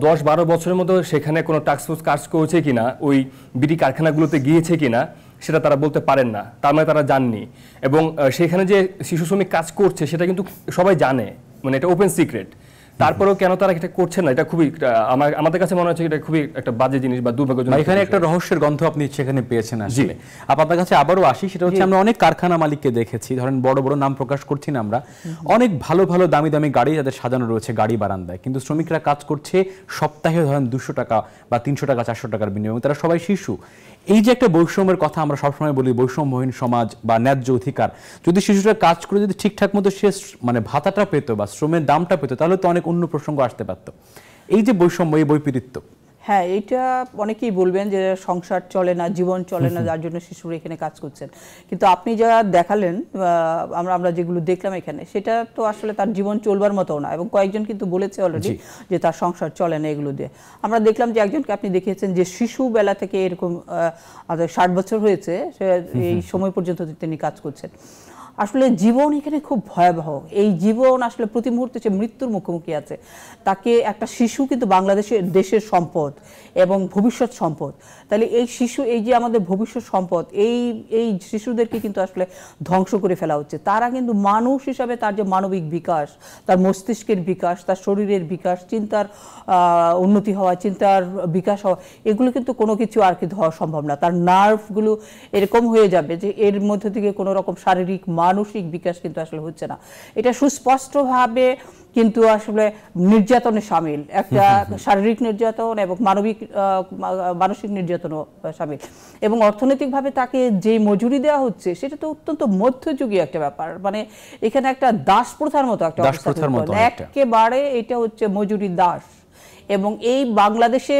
10-12 বছরের মধ্যে সেখানে কোনো টাস্কফোর্স কাজ করেছে কিনা, ওই বিড়ি কারখানাগুলোতে গিয়েছে কিনা সেটা তারা বলতে পারেন না, তার মানে তারা জাননি। এবং সেখানে যে শিশু শ্রমিক কাজ করছে সেটা কিন্তু সবাই জানে, মানে এটা ওপেন সিক্রেট। তারপরেও কেন তারা এটা করছে না, এটা খুবই আমাদের কাছে মনে হচ্ছে এটা খুবই একটা বাজে জিনিস বা দুর্ভাগ্যজনক। এখানে একটা রহস্যের গন্ধ আপনি সেখানে পেয়েছেন। আসলে আপনার কাছে আবারও আসি, সেটা হচ্ছে আমরা অনেক কারখানা মালিককে দেখেছি, ধরেন বড় বড় নাম প্রকাশ করছি না আমরা, অনেক ভালো ভালো দামি দামি গাড়ি যাদের সাজানো রয়েছে গাড়ি বারান্দায়, কিন্তু শ্রমিকরা কাজ করছে সপ্তাহে ধরেন 200 টাকা বা 300 টাকা 400 টাকার বিনিময়ে, তারা সবাই শিশু। এই যে একটা বৈষম্যের কথা আমরা সবসময় বলি, বৈষম্যহীন সমাজ বা ন্যায্য অধিকার, যদি শিশুরা কাজ করে যদি ঠিকঠাক মতো সে মানে ভাতাটা পেত বা শ্রমের দামটা পেত, তাহলে তো অনেক অন্য প্রসঙ্গ আসতে পারত। এই যে বৈষম্য, এই বৈপরীত্য, হ্যাঁ, এটা অনেকেই বলবেন যে সংসার চলে না, জীবন চলে না, যার জন্য শিশুরা এখানে কাজ করছেন। কিন্তু আপনি যারা দেখালেন, আমরা যেগুলো দেখলাম এখানে, সেটা তো আসলে তার জীবন চলবার মতো না। এবং কয়েকজন কিন্তু বলেছে অলরেডি যে তার সংসার চলে না এগুলো দিয়ে। আমরা দেখলাম যে একজনকে আপনি দেখিয়েছেন যে শিশু বেলা থেকে এরকম 60 বছর হয়েছে, এই সময় পর্যন্ত তিনি কাজ করছেন। আসলে জীবন এখানে খুব ভয়াবহ। এই জীবন আসলে প্রতি মুহূর্তে সে মৃত্যুর মুখোমুখি আছে। তাকে একটা শিশু কিন্তু দেশের সম্পদ এবং ভবিষ্যৎ সম্পদ। তাহলে এই শিশু, এই যে আমাদের ভবিষ্যৎ সম্পদ, এই শিশুদেরকে কিন্তু আসলে ধ্বংস করে ফেলা হচ্ছে। তারা কিন্তু মানুষ হিসাবে তার যে মানবিক বিকাশ, তার মস্তিষ্কের বিকাশ, তার শরীরের বিকাশ, চিন্তার উন্নতি হওয়া, চিন্তার বিকাশ হওয়া, এগুলো কিন্তু কোনো কিছু আর কি হওয়া সম্ভব না। তার নার্ভগুলো এরকম হয়ে যাবে যে এর মধ্যে থেকে কোনো রকম শারীরিক মানসিক বিকাশ কিন্তু আসলে হচ্ছে না। এটা সুস্পষ্টভাবে কিন্তু আসলে নির্যাতনে সামিল, একটা শারীরিক নির্যাতন এবং মানসিক নির্যাতনও সামিল। এবং অর্থনৈতিকভাবে তাকে যে মজুরি দেওয়া হচ্ছে সেটা তো অত্যন্ত মধ্যযুগীয় একটা ব্যাপার, মানে এখানে একটা দাস প্রথার মতো একটা অবস্থা, একেবারে এটা হচ্ছে মজুরি দাস। এবং এই বাংলাদেশে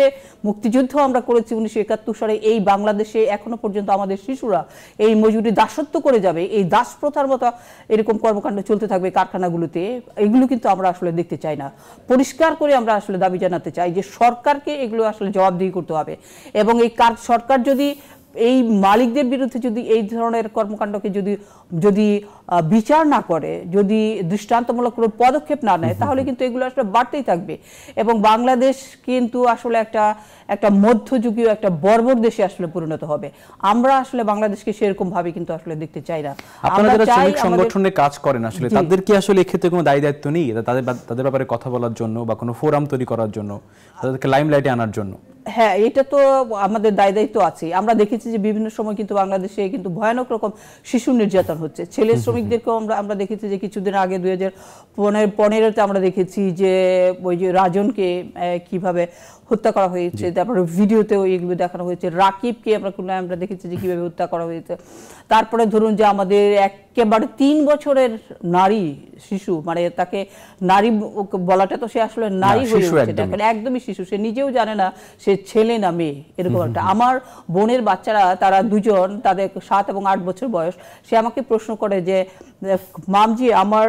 মুক্তিযুদ্ধ আমরা করেছি 1971 সালে, এই বাংলাদেশে এখনো পর্যন্ত আমাদের শিশুরা এই মজুরি দাসত্ব করে যাবে, এই দাস প্রথার মতো এরকম কর্মকাণ্ড চলতে থাকবে কারখানাগুলোতে। এগুলো কিন্তু আমরা আসলে দেখতে চাই না। পরিষ্কার করে আমরা আসলে দাবি জানাতে চাই যে সরকারকে এগুলো আসলে জবাবদিহি করতে হবে। এবং এই সরকার যদি এই মালিকদের বিরুদ্ধে যদি এই ধরনের কর্মকাণ্ডকে যদি বিচার না করে, যদি দৃষ্টান্তমূলক কোনো পদক্ষেপ না নেয়, তাহলে কিন্তু এগুলো আসলে বাড়তেই থাকবে। এবং বাংলাদেশ কিন্তু আসলে একটা মধ্যযুগীয় একটা বর্বর দেশে আসলে পরিণত হবে। আমরা আসলে বাংলাদেশকে সেরকম ভাবে কিন্তু আসলে দেখতে চাই না। আপনারা যারা শ্রমিক সংগঠনে কাজ করেন আসলে তাদের কি আসলে এক্ষেত্রে কোনো দায়িত্ব নেই তাদের ব্যাপারে কথা বলার জন্য বা কোনো ফোরাম তৈরি করার জন্য, তাদেরকে লাইমলাইটে আনার জন্য? হ্যাঁ, এটা তো আমাদের দায়িত্ব আছে। আমরা দেখেছি যে বিভিন্ন সময় কিন্তু বাংলাদেশে কিন্তু ভয়ানক রকম শিশু নির্যাতন হচ্ছে। ছেলে শ্রমিকদেরকেও আমরা দেখেছি যে কিছুদিন আগে 2015-তে আমরা দেখেছি যে ওই যে রাজনকে কিভাবে হত্যা করা হয়েছে, তারপরে ভিডিওতেও এগুলো দেখানো হয়েছে। রাকিবকে আমরা দেখেছি যে কিভাবে হত্যা করা হয়েছে। তারপরে ধরুন যে আমাদের একেবারে 3 বছরের নারী শিশু, মানে তাকে নারী বলাটা তো সে আসলে নারী হয়ে উঠছে, একদমই শিশু, সে নিজেও জানে না সে ছেলে না মেয়ে, এরকম একটা। আমার বোনের বাচ্চারা, তারা দুজন, তাদের 7 এবং 8 বছর বয়স। সে আমাকে প্রশ্ন করে যে মামজি, আমার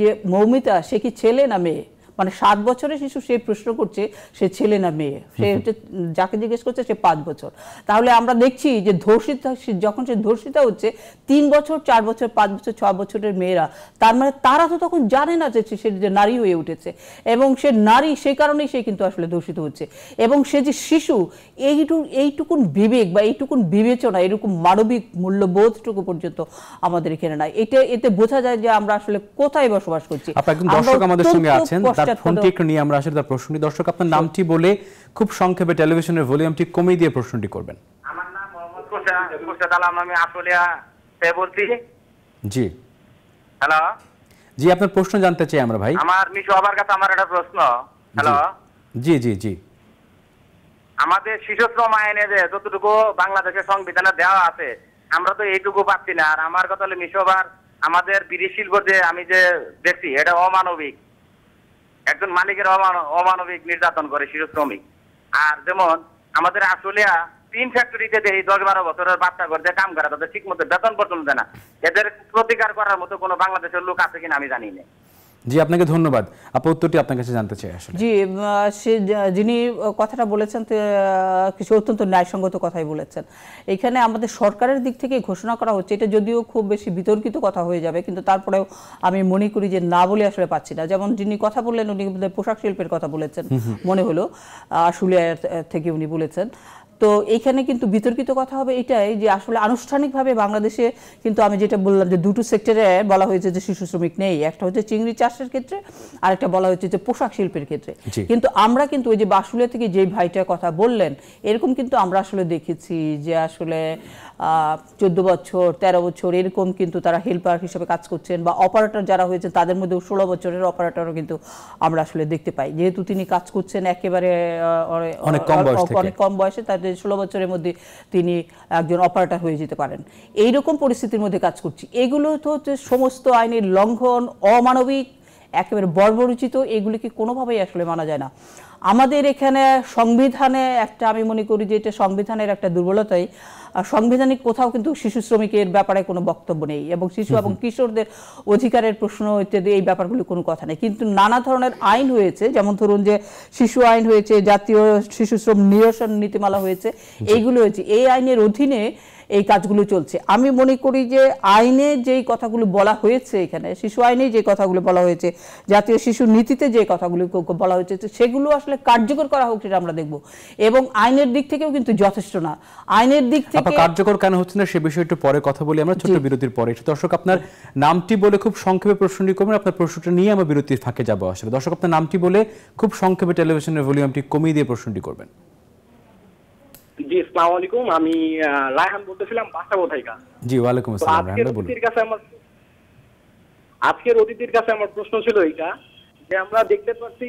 যে মৌমিতা, সে কি ছেলে না মেয়ে? মানে 7 বছরের শিশু সে প্রশ্ন করছে সে ছেলে না মেয়ে। সে যাকে জিজ্ঞেস করছে সে 5 বছর। তাহলে আমরা দেখছি যে যখন সে ধর্ষিতা হচ্ছে 3 বছর, 4 বছর, 5 বছর, 6 বছরের মেয়েরা, তার মানে তারা তো তখন জানে না যে সে যে নারী হয়ে উঠেছে এবং সে নারী, সেই কারণেই সে কিন্তু আসলে ধর্ষিত হচ্ছে। এবং সে যে শিশু, এইটুকুন বিবেক বা এইটুকুন বিবেচনা, এরকম মানবিক মূল্যবোধটুকু পর্যন্ত আমাদের এখানে নাই। এতে বোঝা যায় যে আমরা আসলে কোথায় বসবাস করছি। দর্শক আমাদের সঙ্গে আছেন, ফোনটি একটু নিয়ে আমরা আসলে তার প্রশ্নটি, দর্শক আপনার নামটি বলে খুব সংক্ষেপে টেলিভিশনের ভলিউমটি কমিয়ে দিয়ে প্রশ্নটি করবেন। আমার নাম মোহাম্মদ খুরশেদ আলম, আমি আশুলিয়া থেকে বলছি। জি, হ্যালো। জি, আপনার প্রশ্ন জানতে চাই আমরা ভাই। আমার মিশু আবার কাছে আমার একটা প্রশ্ন। হ্যালো। জি জি জি, আমাদের শিশু শ্রম আইনে যে যতটুকু বাংলাদেশের সংবিধানে দেওয়া আছে আমরা তো এইটুকু পাচ্ছি না। আর আমার কথা হলো মিশু আবার আমাদের বিড়ি শিল্প যে আমি যে দেখছি এটা অমানবিক, একজন মালিকের অমানবিক নির্যাতন করে শিশু শ্রমিক। আর যেমন আমাদের আশুলিয়া 3 ফ্যাক্টরিতে দেখি 10-12 বছরের বাচ্চা করতে কাম করে, তাদের ঠিক মতো বেতন পর্যন্ত দেয় না। এদের প্রতিকার করার মতো কোনো বাংলাদেশের লোক আছে কিনা আমি জানি না। জি, আপনাকে ধন্যবাদ। আপু, উত্তরটি আপনার কাছে জানতে চাই আসলে। জি, যিনি কথাটা বলেছেন কিছু অত্যন্ত ন্যায়সঙ্গত কথাই বলেছেন। এখানে আমাদের সরকারের দিক থেকে ঘোষণা করা হচ্ছে, এটা যদিও খুব বেশি বিতর্কিত কথা হয়ে যাবে, কিন্তু তারপরেও আমি মনে করি যে না বলে আসলে পাচ্ছি না। যেমন যিনি কথা বললেন উনি পোশাক শিল্পের কথা বলেছেন, মনে হলো আশুলিয়া থেকে উনি বলেছেন। তো এইখানে কিন্তু বিতর্কিত কথা হবে এটাই যে আসলে আনুষ্ঠানিকভাবে বাংলাদেশে কিন্তু আমি যেটা বললাম যে দুটো সেক্টরে বলা হয়েছে যে শিশু শ্রমিক নেই, একটা হচ্ছে চিংড়ি চাষের ক্ষেত্রে আর একটা বলা হয়েছে যে পোশাক শিল্পের ক্ষেত্রে। কিন্তু আমরা কিন্তু ওই যে আশুলিয়া থেকে যে ভাইটার কথা বললেন এরকম কিন্তু আমরা আসলে দেখেছি যে আসলে 14 বছর 13 বছর এরকম কিন্তু তারা হেল্পার হিসেবে কাজ করছেন, বা অপারেটর যারা হয়েছে তাদের মধ্যে 16 বছরের অপারেটরও কিন্তু আমরা আসলে দেখতে পাই। যেহেতু তিনি কাজ করছেন একেবারে অনেক কম বয়সে, তাদের 16 বছরের মধ্যে তিনি একজন অপারেটর হয়ে যেতে পারেন। এইরকম পরিস্থিতির মধ্যে কাজ করছি, এগুলো তো হচ্ছে সমস্ত আইনের লঙ্ঘন, অমানবিক, একেবারে বর্বরোচিত, এগুলিকে কোনোভাবেই আসলে মানা যায় না। আমাদের এখানে সংবিধানে একটা, আমি মনে করি যে এটা সংবিধানের একটা দুর্বলতাই, সাংবিধানিক কোথাও কিন্তু শিশু শ্রমিকের ব্যাপারে কোনো বক্তব্য নেই এবং শিশু এবং কিশোরদের অধিকারের প্রশ্ন ইত্যাদি এই ব্যাপারগুলো কোনো কথা নেই। কিন্তু নানা ধরনের আইন হয়েছে, যেমন ধরুন যে শিশু আইন হয়েছে, জাতীয় শিশু শ্রম নিরসন নীতিমালা হয়েছে, এইগুলো হয়েছে। এই আইনের অধীনে এই কাজগুলো চলছে। আমি মনে করি যে আইনে যেই কথাগুলো বলা হয়েছে, এখানে শিশু আইনে যে কথাগুলো বলা হয়েছে, জাতীয় শিশু নীতিতে যে কথাগুলো বলা হয়েছে, সেগুলো আসলে কার্যকর করা হোক সেটা আমরা দেখব। এবং আইনের দিক থেকেও কিন্তু যথেষ্ট না, আইনের দিক থেকে কার্যকর কেন হচ্ছে না সে বিষয়ে একটু পরে কথা বলি আমরা, ছোট বিরতির পরে। দর্শক আপনার নামটি বলে খুব সংক্ষেপে প্রশ্নটি করবেন, আপনার প্রশ্নটা নিয়ে আমরা বিরতির ফাঁকে যাবো আসলে। দর্শক আপনার নামটি বলে খুব সংক্ষেপে টেলিভিশনের ভলিউমটি কমিয়ে দিয়ে প্রশ্নটি করবেন। জি, আসসালামু আলাইকুম, আমি রায়হান বলতেছিলাম বাসাবো থেকে। জি, ওয়ালাইকুম আসসালাম রায়হান, বলুন। আজকের অতিথির কাছে আমার প্রশ্ন ছিল এইটা যে আমরা দেখতে পাচ্ছি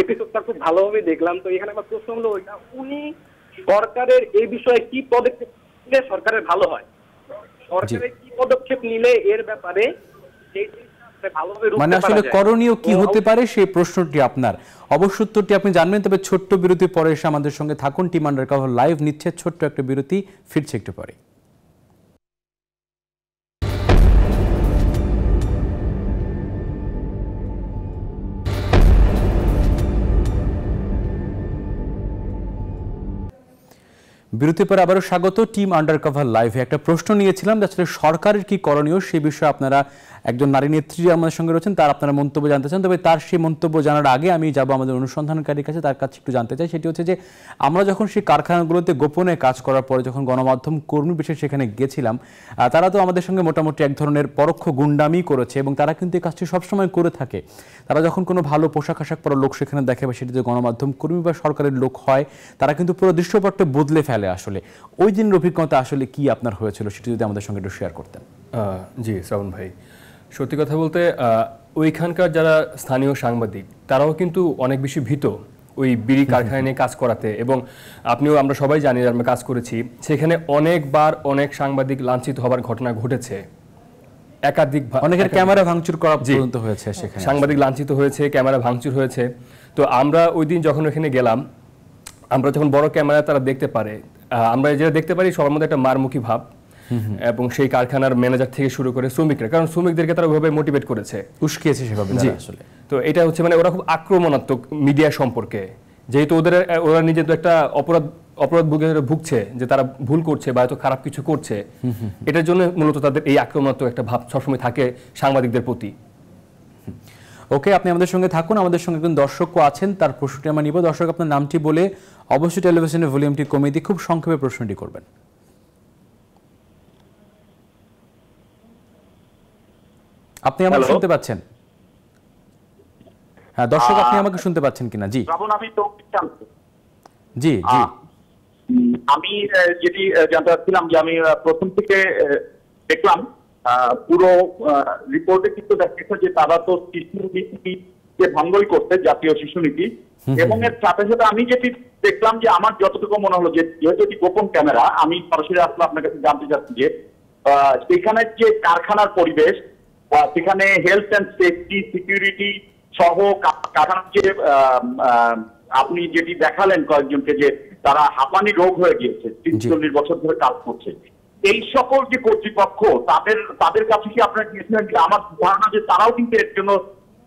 এপিসোডটা খুব ভালোভাবে দেখলাম, তো এখানে আমার প্রশ্ন হলো ওইটা, উনি সরকারের এই বিষয়ে কি পদক্ষেপ নিলে সরকারের ভালো হয়, সরকারের কি পদক্ষেপ নিলে এর ব্যাপারে মানে আসলে করণীয় কি হতে পারে সেই প্রশ্নটি আপনার, অবশ্য উত্তরটি আপনি জানবেন। তবে ছোট্ট বিরতির পরে এসে আমাদের সঙ্গে থাকুন। টিম আন্ডারকভার লাইভ নিচ্ছে ছোট্ট একটা বিরতি, ফিরছে একটু পরে। বিরতির পর আবারও স্বাগত টিম আন্ডারকভার লাইভে। একটা প্রশ্ন নিয়েছিলাম যে আসলে সরকারের কি করণীয় সে বিষয়ে আপনারা একজন নারী নেত্রী আমাদের সঙ্গে রয়েছেন, তার আপনারা মন্তব্য জানতে চান। তবে তার সেই মন্তব্য জানার আগে আমি যাব আমাদের অনুসন্ধানকারীর কাছে, তার কাছে একটু জানতে চাই। সেটি হচ্ছে যে আমরা যখন সেই কারখানাগুলোতে গোপনে কাজ করার পরে যখন গণমাধ্যম কর্মী বিশেষ সেখানে গেছিলাম, তারা তো আমাদের সঙ্গে মোটামুটি এক ধরনের পরোক্ষ গুন্ডামি করেছে এবং তারা কিন্তু এই কাজটি সবসময় করে থাকে। তারা যখন কোনো ভালো পোশাক আশাক পরা লোক সেখানে দেখে বা সেটি যে গণমাধ্যম কর্মী বা সরকারের লোক হয়, তারা কিন্তু পুরো দৃশ্যপটটা বদলে ফেলে। আসলে ওই দিনের অভিজ্ঞতা আসলে কি আপনার হয়েছিল সেটি যদি আমাদের সঙ্গে একটু শেয়ার করতেন। জি শ্রাবণ ভাই, সত্যি কথা বলতে ওইখানকার যারা স্থানীয় সাংবাদিক তারাও কিন্তু অনেক বেশি ভীত ওই বিড়ি কারখানায় নিয়ে কাজ করাতে। এবং আপনিও আমরা সবাই জানি, আমরা কাজ করেছি সেখানে, অনেকবার অনেক সাংবাদিক লাঞ্ছিত হবার ঘটনা ঘটেছে। একাধিক অনেকের ক্যামেরা ভাঙচুর করা পর্যন্ত হয়েছে, সেখানে সাংবাদিক লাঞ্ছিত হয়েছে, ক্যামেরা ভাঙচুর হয়েছে। তো আমরা ওই দিন যখন ওখানে গেলাম, আমরা যখন বড় ক্যামেরা তারা দেখতে পারে, আমরা যেটা দেখতে পারি সবার মধ্যে একটা মারমুখী ভাব, এবং সেই কারখানার ম্যানেজার থেকে শুরু করে শ্রমিকরা, কারণ শ্রমিকদেরকে তারা ওইভাবে মোটিভেট করেছে, উস্কিয়েছে সেভাবে আসলে। তো এটা হচ্ছে মানে ওরা খুব আক্রমণাত্মক মিডিয়া সম্পর্কে, যেহেতু ওরা নিজে তো একটা অপরাধ ভুগছে যে তারা ভুল করছে বা হয়তো খারাপ কিছু করছে, এটার জন্য মূলত তাদের এই আক্রমণাত্মক একটা ভাব সবসময় থাকে সাংবাদিকদের প্রতি। ওকে, আপনি আমাদের সঙ্গে থাকুন। আমাদের সঙ্গে একজন দর্শকও আছেন, তার প্রশ্নটি আমরা নিব। দর্শক আপনার নামটি বলে অবশ্যই টেলিভিশনের ভলিউমটি কমিয়ে দিয়ে খুব সংক্ষেপে প্রশ্নটি করবেন। আপনি আমাকে শুনতে পাচ্ছেন? হ্যাঁ দর্শক, আপনি আমাকে শুনতে পাচ্ছেন কিনা? জি জি জি, আমি যেটি জানতে চাচ্ছিলাম যে আমি প্রথম থেকে দেখলাম পুরো রিপোর্টে কিন্তু দেখা যে তারা তো শিশু নীতিকে ভঙ্গই করছে, জাতীয় শিশু নীতি, এবং এর সাথে সাথে আমি যেটি দেখলাম যে আমার যতটুকু মনে হলো যে যেহেতু এটি গোপন ক্যামেরা, আমি সরাসরি আসলে আপনার কাছে জানতে চাচ্ছি যে সেখানে যে কারখানার পরিবেশ, সেখানে হেলথ অ্যান্ড সেফটি, সিকিউরিটি সহ কারখানার যে আপনি যেটি দেখালেন কয়েকজনকে যে তারা হাঁপানি রোগ হয়ে গিয়েছে, 30-40 বছর ধরে কাজ করছে, এই সকল যে কর্তৃপক্ষ তাদের কাছে কি আপনারা গিয়েছিলেন? আমার ধারণা যে তারাও কিন্তু এর জন্য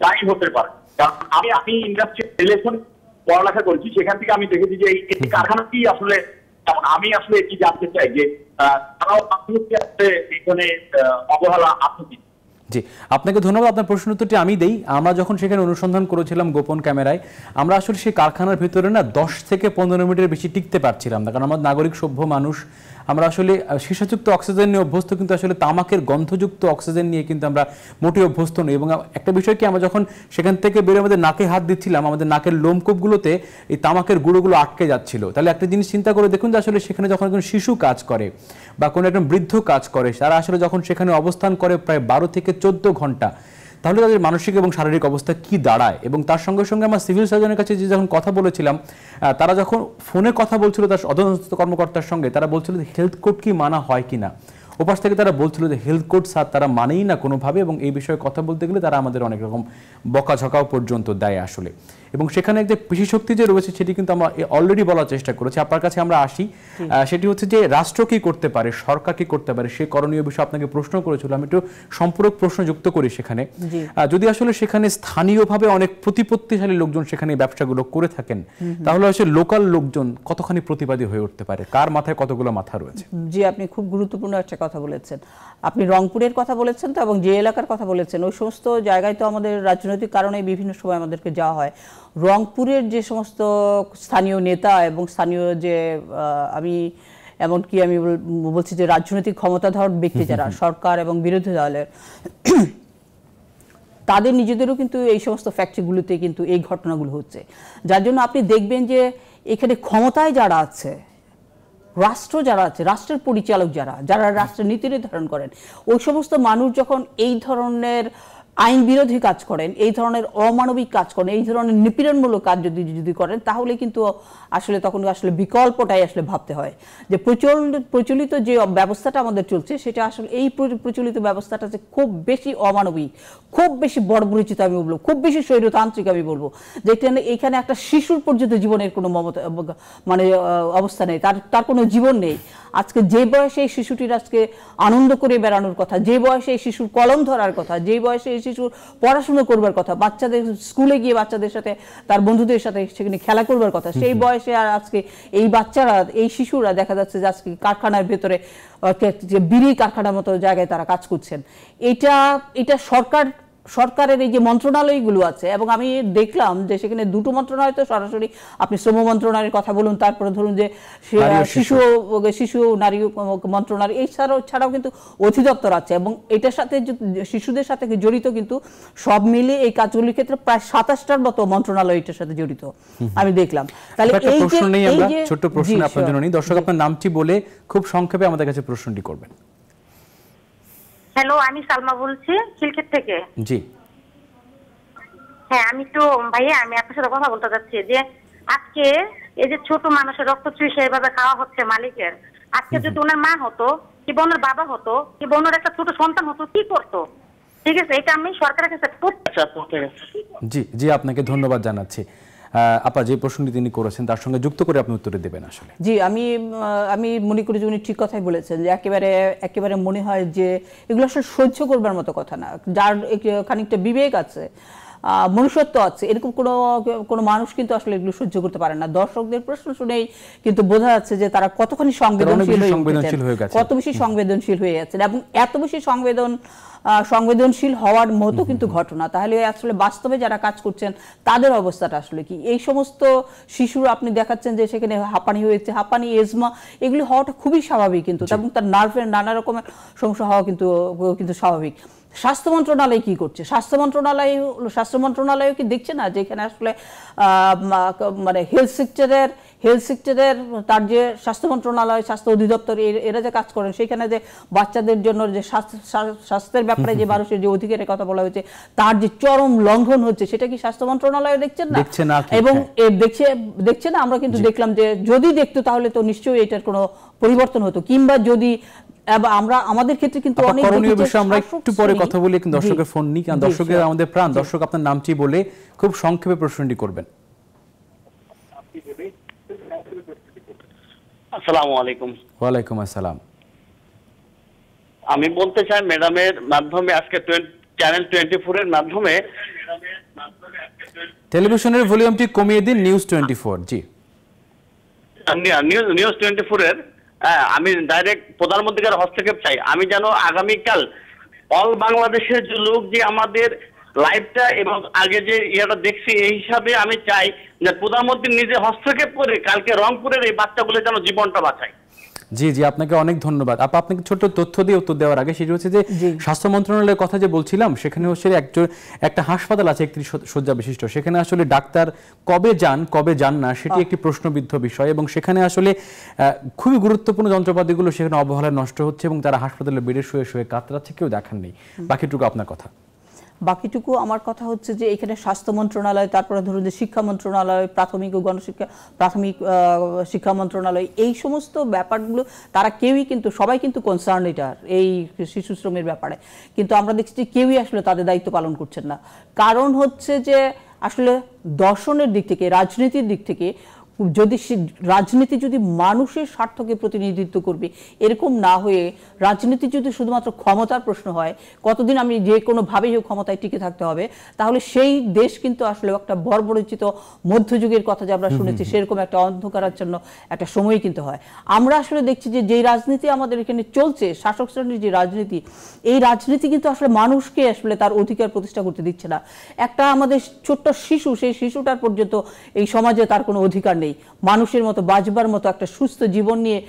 দায়ী হতে পারে, কারণ আমি ইন্ডাস্ট্রিয়াল রিলেশন পড়ালেখা করেছি, সেখান থেকে আমি দেখেছি যে এই কারখানাটি আসলে, যেমন আমি আসলে এটি জানতে চাই যে তারাও এখানে অবহেলা আছে। জি, আপনাকে ধন্যবাদ। আপনার প্রশ্ন উত্তরটি আমি দেই। আমরা যখন সেখানে অনুসন্ধান করেছিলাম গোপন ক্যামেরায়, আমরা আসলে সেই কারখানার ভিতরে না 10 থেকে 15 মিনিটের বেশি টিকতে পারছিলাম না, কারণ আমরা নাগরিক সভ্য মানুষ, আমরা আসলে সীসাযুক্ত অক্সিজেন নিয়ে অভ্যস্ত, কিন্তু আসলে তামাকের গন্ধযুক্ত অক্সিজেন নিয়ে কিন্তু আমরা মোটেই অভ্যস্ত নই। এবং একটা বিষয় কি, আমরা যখন সেখান থেকে বেরিয়ে আমাদের নাকে হাত দিচ্ছিলাম, আমাদের নাকের লোমকূপগুলোতে এই তামাকের গুঁড়োগুলো আটকে যাচ্ছিল। তাহলে একটা জিনিস চিন্তা করে দেখুন যে আসলে সেখানে যখন একজন শিশু কাজ করে বা কোনো একজন বৃদ্ধ কাজ করে, তারা আসলে যখন সেখানে অবস্থান করে প্রায় 12 থেকে 14 ঘন্টা, তাহলে তাদের মানসিক এবং শারীরিক অবস্থা কি দাঁড়ায়। এবং তার সঙ্গে সঙ্গে আমার সিভিল সার্জনের কাছে যে যখন কথা বলেছিলাম, তারা যখন ফোনে কথা বলছিল তার অধীনস্থ কর্মকর্তার সঙ্গে, তারা বলছিল যে হেলথ কোড কি মানা হয় কিনা। ওপাশ থেকে তারা বলছিল যে হেলথ কোড স্যার তারা মানেই না কোনোভাবে, এবং এই বিষয়ে কথা বলতে গেলে তারা আমাদের অনেক রকম বকাঝকাও পর্যন্ত দেয় আসলে। এবং সেখানে যে পেশি শক্তি যে রয়েছে সেটি কিন্তু আমরা অলরেডি বলার চেষ্টা করেছি। আপনার কাছে আমরা আসি, সেটি হচ্ছে যে রাষ্ট্র কি করতে পারে, সরকার কি করতে পারে, সেই করণীয় বিষয়ে আপনাকে প্রশ্ন করেছিল। আমি একটু সম্পূরক প্রশ্ন যুক্ত করি সেখানে। যদি আসলে সেখানে স্থানীয়ভাবে অনেক প্রতিপত্তিশালী লোকজন সেখানে ব্যবসাগুলো করে থাকেন, তাহলে আসলে লোকাল লোকজন কতখানি প্রতিবাদী হয়ে উঠতে পারে, কার মাথায় কতগুলো মাথা রয়েছে? জি, আপনি খুব গুরুত্বপূর্ণ একটা কথা বলেছেন। আপনি রংপুরের কথা বলেছেন তো, এবং যে এলাকার কথা বলেছেন, ওই সমস্ত জায়গায় তো আমাদের রাজনৈতিক কারণে বিভিন্ন সময় আমাদেরকে যাওয়া হয়। রংপুরের যে সমস্ত স্থানীয় নেতা এবং স্থানীয় যে আমি এমনকি আমি বলছি যে রাজনৈতিক ক্ষমতাধর ব্যক্তি যারা সরকার এবং বিরোধী দলের, তাদের নিজেদেরও কিন্তু এই সমস্ত ফ্যাক্টরিগুলোতে কিন্তু এই ঘটনাগুলো হচ্ছে। যার জন্য আপনি দেখবেন যে এখানে ক্ষমতায় যারা আছে, রাষ্ট্র যারা আছে, রাষ্ট্রের পরিচালক যারা রাষ্ট্রের নীতি নির্ধারণ করেন, ওই সমস্ত মানুষ যখন এই ধরনের আইন বিরোধী কাজ করেন, এই ধরনের অমানবিক কাজ করেন, এই ধরনের নিপীড়নমূলক কাজ যদি করেন, তাহলে কিন্তু আসলে তখন আসলে বিকল্পটাই আসলে ভাবতে হয় যে প্রচলিত যে ব্যবস্থাটা আমাদের চলছে সেটা আসলে এই প্রচলিত ব্যবস্থাটা যে খুব বেশি অমানবিক, খুব বেশি বর্বরচিত আমি বলবো, খুব বেশি স্বৈরতান্ত্রিক আমি বলবো, যে এখানে একটা শিশুর পর্যন্ত জীবনের কোনো মানে অবস্থা নেই, তার কোনো জীবন নেই। আজকে যে বয়সে এই শিশুটির আজকে আনন্দ করে বেড়ানোর কথা, যে বয়সে এই শিশুর কলম ধরার কথা, যে বয়সে এই শিশুর পড়াশোনা করবার কথা, বাচ্চাদের স্কুলে গিয়ে বাচ্চাদের সাথে তার বন্ধুদের সাথে সেখানে খেলা করবার কথা, সেই বয়সে আর আজকে এই বাচ্চারা, এই শিশুরা দেখা যাচ্ছে যে আজকে কারখানার ভেতরে যে বিড়ি কারখানার মতো জায়গায় তারা কাজ করছেন। এটা সরকারের এই যে মন্ত্রণালয়গুলো আছে, এবং আমি দেখলাম যে সেখানে দুটো মন্ত্রণালয়, তো সরাসরি আপনি শ্রম মন্ত্রণালয়ের কথা বলুন, তারপরে ধরুন যে শিশু নারী মন্ত্রণালয়, ছাড়াও কিন্তু অধিদপ্তর আছে, এবং এটার সাথে শিশুদের সাথে জড়িত কিন্তু সব মিলিয়ে এই কাজগুলির ক্ষেত্রে প্রায় 27টার মতো মন্ত্রণালয় এটার সাথে জড়িত আমি দেখলাম। তাহলে এই যে ছোট্ট প্রশ্ন আপনার জন্য নেই, দর্শক আপনার নামটি বলে খুব সংক্ষেপে আমাদের কাছে প্রশ্নটি করবেন। হ্যালো, আমি সালমা বলছি খিলক্ষেত থেকে। জি হ্যাঁ, আমি তো ভাইয়া আমি আপনার সাথে কথা বলতে চাচ্ছি যে আজকে এই যে ছোট মানুষের রক্ত চুষে এভাবে খাওয়া হচ্ছে মালিকের, আজকে যদি ওনার মা হতো কিংবা ওনার বাবা হতো কিংবা ওনার একটা ছোট সন্তান হতো, কি করতো? ঠিক আছে, এটা আমি সরকারের কাছে জি জি আপনাকে ধন্যবাদ জানাচ্ছি। আপা যে প্রশ্নটি তিনি করেছেন তার সঙ্গে যুক্ত করে আপনি উত্তরে দেবেন। আসলে জি, আমি মনে করি যে উনি ঠিক কথাই বলেছেন, যে একেবারে মনে হয় যে এগুলো আসলে সহ্য করবার মতো কথা না। যার খানিকটা বিবেক আছে, মনুষ্যত্ব আছে, এরকম কোনো মানুষ কিন্তু আসলে এগুলো সহ্য করতে পারে না। দর্শকদের প্রশ্ন শুনেই কিন্তু বোঝা যাচ্ছে যে তারা কতখানি কত বেশি সংবেদনশীল হয়ে যাচ্ছেন, এবং এত বেশি সংবেদনশীল হওয়ার মতো কিন্তু ঘটনা। তাহলে আসলে বাস্তবে যারা কাজ করছেন তাদের অবস্থাটা আসলে কি? এই সমস্ত শিশুর আপনি দেখাচ্ছেন যে সেখানে হাঁপানি হয়েছে, হাঁপানি, এজমা, এগুলি হওয়াটা খুবই স্বাভাবিক, কিন্তু এবং তার নার্ভের নানা রকমের সমস্যা হওয়া কিন্তু স্বাভাবিক। স্বাস্থ্য মন্ত্রণালয় কি করছে? স্বাস্থ্য মন্ত্রণালয় কি দেখছে না যে এখানে আসলে মানে হেলথ সেক্টরের তার যে স্বাস্থ্য মন্ত্রণালয়, স্বাস্থ্য অধিদপ্তর, এরা যে কাজ করেন, সেখানে যে বাচ্চাদের জন্য যে স্বাস্থ্যের ব্যাপারে যে মানুষের যে অধিকারের কথা বলা হয়েছে তার যে চরম লঙ্ঘন হচ্ছে, সেটা কি স্বাস্থ্য মন্ত্রণালয় দেখছেন না? এবং দেখছে না। আমরা কিন্তু দেখলাম যে যদি দেখতো তাহলে তো নিশ্চয়ই এটার কোনো পরিবর্তন হতো, কিংবা যদি আমরা আমাদের ক্ষেত্রে কিন্তু অনেক করণীয় বিষয় আমরা একটু পরে কথা বলি, কিন্তু দর্শকের ফোন নিই, কারণ দর্শকের আমাদের প্রাণ। দর্শক আপনার নামটি বলে খুব সংক্ষেপে প্রশ্নটি করবেন। আসসালামু আলাইকুম। ওয়ালাইকুম আসসালাম। আমি বলতে চাই ম্যাডামের মাধ্যমে আজকে চ্যানেল 24 এর মাধ্যমে টেলিভিশনের ভলিউমটি কমিয়ে দিন, নিউজ 24। জি, নিউজ 24 এর আমি ডাইরেক্ট প্রধানমন্ত্রীর হস্তক্ষেপ চাই। আমি যেন আগামীকাল অল বাংলাদেশের যে লোক যে আমাদের লাইভটা এবং আগে যে ইয়েটা দেখছি, এই হিসাবে আমি চাই যে প্রধানমন্ত্রী নিজে হস্তক্ষেপ করে কালকে রংপুরের এই বাচ্চাগুলো যেন জীবনটা বাঁচায়। জি জি আপনাকে অনেক ধন্যবাদ। আপনাকে ছোট তথ্য দিয়ে উত্তর দেওয়ার আগে সেটি হচ্ছে যে স্বাস্থ্য মন্ত্রণালয়ের কথা যে বলছিলাম, সেখানে হচ্ছে একটা হাসপাতাল আছে 31 শয্যা বিশিষ্ট, সেখানে আসলে ডাক্তার কবে যান না সেটি একটি প্রশ্নবিদ্ধ বিষয়, এবং সেখানে আসলে খুবই গুরুত্বপূর্ণ যন্ত্রপাতিগুলো সেখানে অবহেলায় নষ্ট হচ্ছে এবং তারা হাসপাতালে বেডে শুয়ে শুয়ে কাতরাচ্ছে, কেউ দেখার নেই। বাকিটুকু আপনার কথা। বাকিটুকু আমার কথা হচ্ছে যে এখানে স্বাস্থ্য মন্ত্রণালয়, তারপরে ধরুন যে শিক্ষা মন্ত্রণালয়, প্রাথমিক ও প্রাথমিক শিক্ষা মন্ত্রণালয়, এই সমস্ত ব্যাপারগুলো তারা কেউই কিন্তু সবাই কিন্তু কনসার্ন এটার এই শিশু শ্রমের ব্যাপারে, কিন্তু আমরা দেখছি যে কেউই আসলে তাদের দায়িত্ব পালন করছেন না। কারণ হচ্ছে যে আসলে দর্শনের দিক থেকে, রাজনীতির দিক থেকে যদি রাজনীতি যদি মানুষের স্বার্থকে প্রতিনিধিত্ব করবে, এরকম না হয়ে রাজনীতি যদি শুধুমাত্র ক্ষমতার প্রশ্ন হয়, কতদিন আমি যে কোনোভাবেই ক্ষমতায় টিকে থাকতে হবে, তাহলে সেই দেশ কিন্তু আসলে একটা বর্বরচিত মধ্যযুগের কথা যে আমরা শুনেছি সেরকম একটা অন্ধকারাচ্ছন্ন একটা সময় কিন্তু হয়। আমরা আসলে দেখছি যে যেই রাজনীতি আমাদের এখানে চলছে, শাসক শ্রেণীর যে রাজনীতি, এই রাজনীতি কিন্তু আসলে মানুষকে আসলে তার অধিকার প্রতিষ্ঠা করতে দিচ্ছে না। একটা আমাদের ছোট্ট শিশু, সেই শিশুটার পর্যন্ত এই সমাজে তার কোনো অধিকার নেই। মানুষের মতো বাঁচবার মতো একটা সুস্থ জীবন নিয়ে,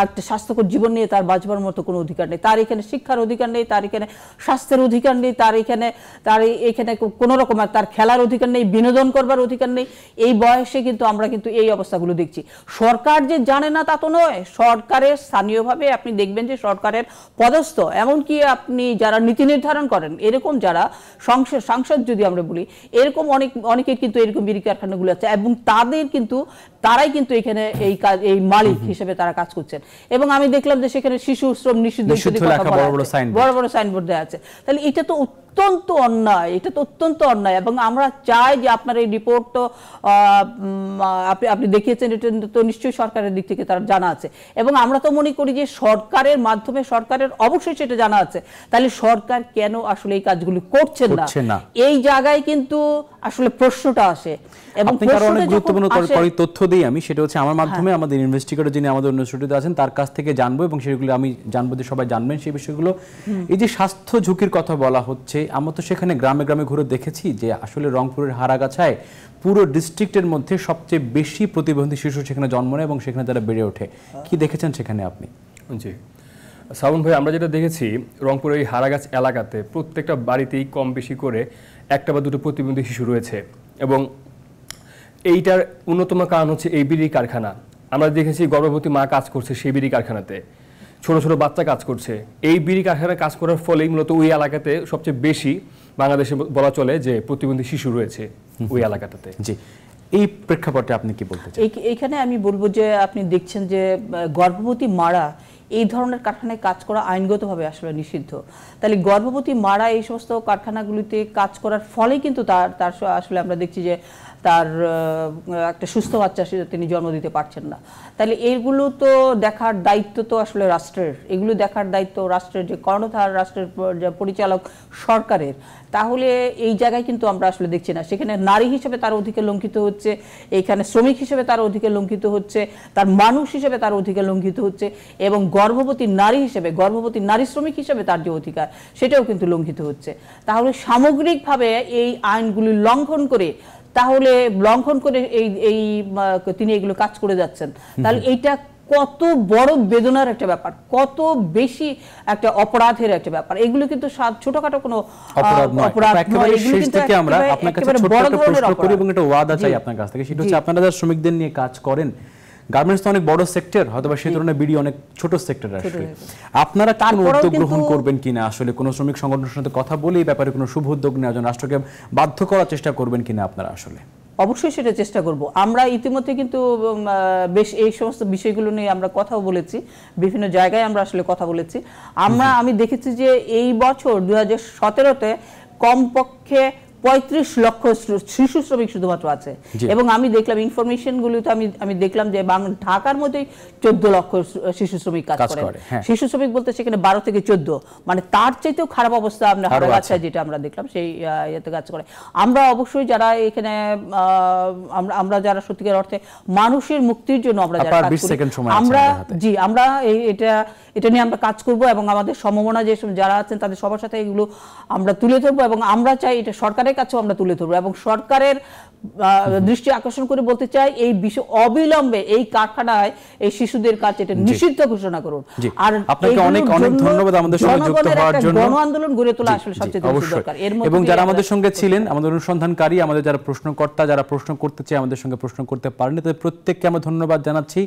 একটা স্বাস্থ্যকর জীবন নিয়ে তার বাঁচবার মতো কোনো অধিকার নেই। তার এখানে শিক্ষার অধিকার নেই, তার এখানে স্বাস্থ্যের অধিকার নেই, তার এখানে কোনো রকম তার খেলার অধিকার নেই, বিনোদন করবার অধিকার নেই। এই বয়সে কিন্তু আমরা কিন্তু এই অবস্থাগুলো দেখছি। সরকার যে জানে না তা তো নয়, সরকারের স্থানীয়ভাবে আপনি দেখবেন যে সরকারের পদস্থ, এমনকি আপনি যারা নীতি নির্ধারণ করেন, এরকম যারা সাংসদ যদি আমরা বলি, এরকম অনেকের কিন্তু এরকম বিড়ি কারখানাগুলো আছে এবং তারাই কিন্তু এখানে এই মালিক হিসেবে তারা কাজ করছেন। এবং আমি দেখলাম যে সেখানে শিশু শ্রম নিষিদ্ধ বড় বড় সাইনবোর্ড দেওয়া আছে। তাহলে এটা তো অত্যন্ত অন্যায়, এটা তো অত্যন্ত অন্যায়। এবং আমরা চাই যে আপনার এই রিপোর্ট তো আপনি দেখিয়েছেন, এটা তো নিশ্চয়ই সরকারের দিক থেকে তার জানা আছে। এবং আমরা তো মনে করি যে সরকারের মাধ্যমে সরকারের অবশ্যই সেটা জানা আছে, তাহলে সরকার কেন আসলে এই কাজগুলি করছেন না, এই জায়গায় কিন্তু আসলে প্রশ্নটা আসে। এবং অনেক গুরুত্বপূর্ণ তথ্য দিই আমি, সেটা হচ্ছে আমার মাধ্যমে আমাদের ইনভেস্টিগেটর যিনি আমাদের ইউনিভার্সিটিতে আছেন তার কাছ থেকে জানবো, এবং সেগুলো আমি জানবো যে সবাই জানবেন সেই বিষয়গুলো। এই যে স্বাস্থ্য ঝুঁকির কথা বলা হচ্ছে, আমরা তো সেখানে গ্রামে গ্রামে ঘুরে দেখেছি যে আসলে রংপুরের হারাগাছায় পুরো ডিস্ট্রিক্টের মধ্যে সবচেয়ে বেশি প্রতিবন্ধী শিশু সেখানে জন্ম নেয় এবং সেখানে তারা বেড়ে ওঠে। কি দেখেছেন সেখানে আপনি? জি শ্রাবণ ভাই, আমরা যেটা দেখেছি রংপুরের এই হারাগাছ এলাকাতে প্রত্যেকটা বাড়িতেই কম বেশি করে একটা বা দুটো প্রতিবন্ধী শিশু রয়েছে। এবং এইটার অন্যতম কারণ হচ্ছে এই বিড়ি কারখানা। আমরা দেখেছি গর্ভবতী মা কাজ করছে সেই বিড়ি কারখানাতে, ছোট ছোট বাচ্চা কাজ করছে। এই বিড়ি কারখানায় কাজ করার ফলেই মূলত ওই এলাকাতে সবচেয়ে বেশি বাংলাদেশে বলা চলে যে প্রতিবন্ধী শিশু রয়েছে ওই এলাকাটাতে। জি, এই প্রেক্ষাপটে আপনি কি বলতে চান? এইখানে আমি বলবো যে আপনি দেখছেন যে গর্ভবতী মারা এই ধরনের কারখানায় কাজ করা আইনগতভাবে আসলে নিষিদ্ধ। তাহলে গর্ভবতী মারা এই সমস্ত কারখানাগুলিতে কাজ করার ফলে কিন্তু তার আসলে আমরা দেখছি যে তার একটা সুস্থ বাচ্চা তিনি জন্ম দিতে পারছেন না। তাহলে এইগুলো তো দেখার দায়িত্ব তো আসলে রাষ্ট্রের, এগুলো দেখার দায়িত্ব রাষ্ট্রের, যে কর্ণধার রাষ্ট্রের পরিচালক সরকারের। তাহলে এই জায়গায় কিন্তু আমরা আসলে দেখছি না, সেখানে নারী হিসেবে তার অধিকার লঙ্ঘিত হচ্ছে, এইখানে শ্রমিক হিসেবে তার অধিকার লঙ্ঘিত হচ্ছে, তার মানুষ হিসেবে তার অধিকার লঙ্ঘিত হচ্ছে, এবং গর্ভবতী নারী হিসেবে, গর্ভবতী নারী শ্রমিক হিসেবে তার যে অধিকার সেটাও কিন্তু লঙ্ঘিত হচ্ছে। তাহলে সামগ্রিকভাবে এই আইনগুলি লঙ্ঘন করে তিনি এগুলো কাজ করে যাচ্ছেন। তাহলে এইটা কত বড় বেদনার একটা ব্যাপার, কত বেশি একটা অপরাধের একটা ব্যাপার। এগুলো কিন্তু ছোটখাটো কোনো অপরাধ নয়, এগুলো কিন্তু আমরা আপনার কাছে ছোট একটা প্রশ্ন করি এবং একটা ওয়াদা চাই আপনার কাছ থেকে। সেটা হচ্ছে আপনারা যারা শ্রমিকদের নিয়ে কাজ করেন, গার্মেন্টস তো অনেক বড় সেক্টর, হয়তো বা সেই তুলনায় বিডি অনেক ছোট সেক্টর আসলে, আপনারা কোন উদ্যোগ গ্রহণ করবেন কিনা, আসলে কোন শ্রমিক সংগঠনের সাথে কথা বলে এই ব্যাপারে কোনো শুভ উদ্যোগ নেওয়ার জন্য রাষ্ট্রকে বাধ্য করার চেষ্টা করবেন কিনা আপনারা? আসলে অবশ্যই সেটা চেষ্টা করব। আমরা ইতিমধ্যে কিন্তু বেশ এই সমস্ত বিষয়গুলো নিয়ে আমরা কথাও বলেছি, বিভিন্ন জায়গায় আমরা আসলে কথা বলেছি। আমি দেখেছি যে এই বছর 2017-তে কমপক্ষে 35 লক্ষ শিশু শ্রমিক শুধুমাত্র আছে। এবং আমি দেখলাম ইনফরমেশনগুলোতে আমি দেখলাম যে ঢাকার মধ্যেই 14 লক্ষ শিশু শ্রমিক কাজ করে। শিশু শ্রমিক বলতে সেখানে 12 থেকে 14, মানে তার চাইতেও খারাপ অবস্থা আমরা হারাগাছায় যেটা আমরা দেখলাম সেই ইয়েতে কাজ করে। আমরা অবশ্যই যারা এখানে আমরা যারা সত্যিকার অর্থে মানুষের মুক্তির জন্য আমরা যারা কাজ করি, আমরা এটা নিয়ে আমরা কাজ করব এবং আমাদের সম্ভাবনা যে যারা আছেন তাদের সবার সাথে এগুলো আমরা তুলে ধরবো। এবং আমরা চাই এটা সরকারের কাছেও আমরা তুলে ধরবো এবং সরকারের দৃষ্টি আকর্ষণ করে বলতে চাই এই বিষয় অবিলম্বে এই কারখানায় এই শিশুদের কাছে এটা নিষিদ্ধ ঘোষণা করুন। আর আপনাকে অনেক অনেক ধন্যবাদ আমাদের সঙ্গে যুক্ত হওয়ার জন্য। গণ আন্দোলন গড়ে তোলা আসলে সবচেয়ে দরকার। এবং যারা আমাদের সঙ্গে ছিলেন, আমাদের অনুসন্ধানকারী, আমাদের যারা প্রশ্নকর্তা, যারা প্রশ্ন করতে চায় আমাদের সঙ্গে প্রশ্ন করতে পারেনি, তাদের প্রত্যেককে আমরা ধন্যবাদ জানাচ্ছি।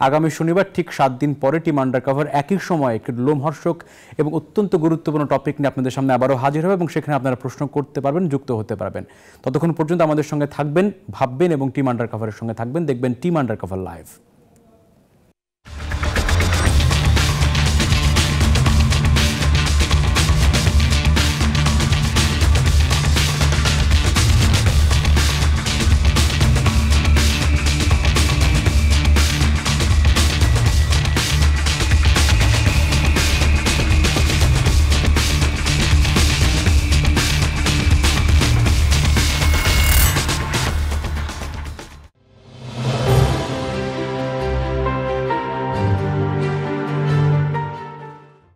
আগামী শনিবার ঠিক 7 দিন পরে টিম আন্ডারকভার একই সময়ে একটি লোমহর্ষক এবং অত্যন্ত গুরুত্বপূর্ণ টপিক নিয়ে আপনাদের সামনে আবারও হাজির হবে এবং সেখানে আপনারা প্রশ্ন করতে পারবেন, যুক্ত হতে পারবেন। ততক্ষণ পর্যন্ত আমাদের সঙ্গে থাকবেন, ভাববেন এবং টিম আন্ডারকভারের সঙ্গে থাকবেন, দেখবেন টিম আন্ডারকভার লাইভ।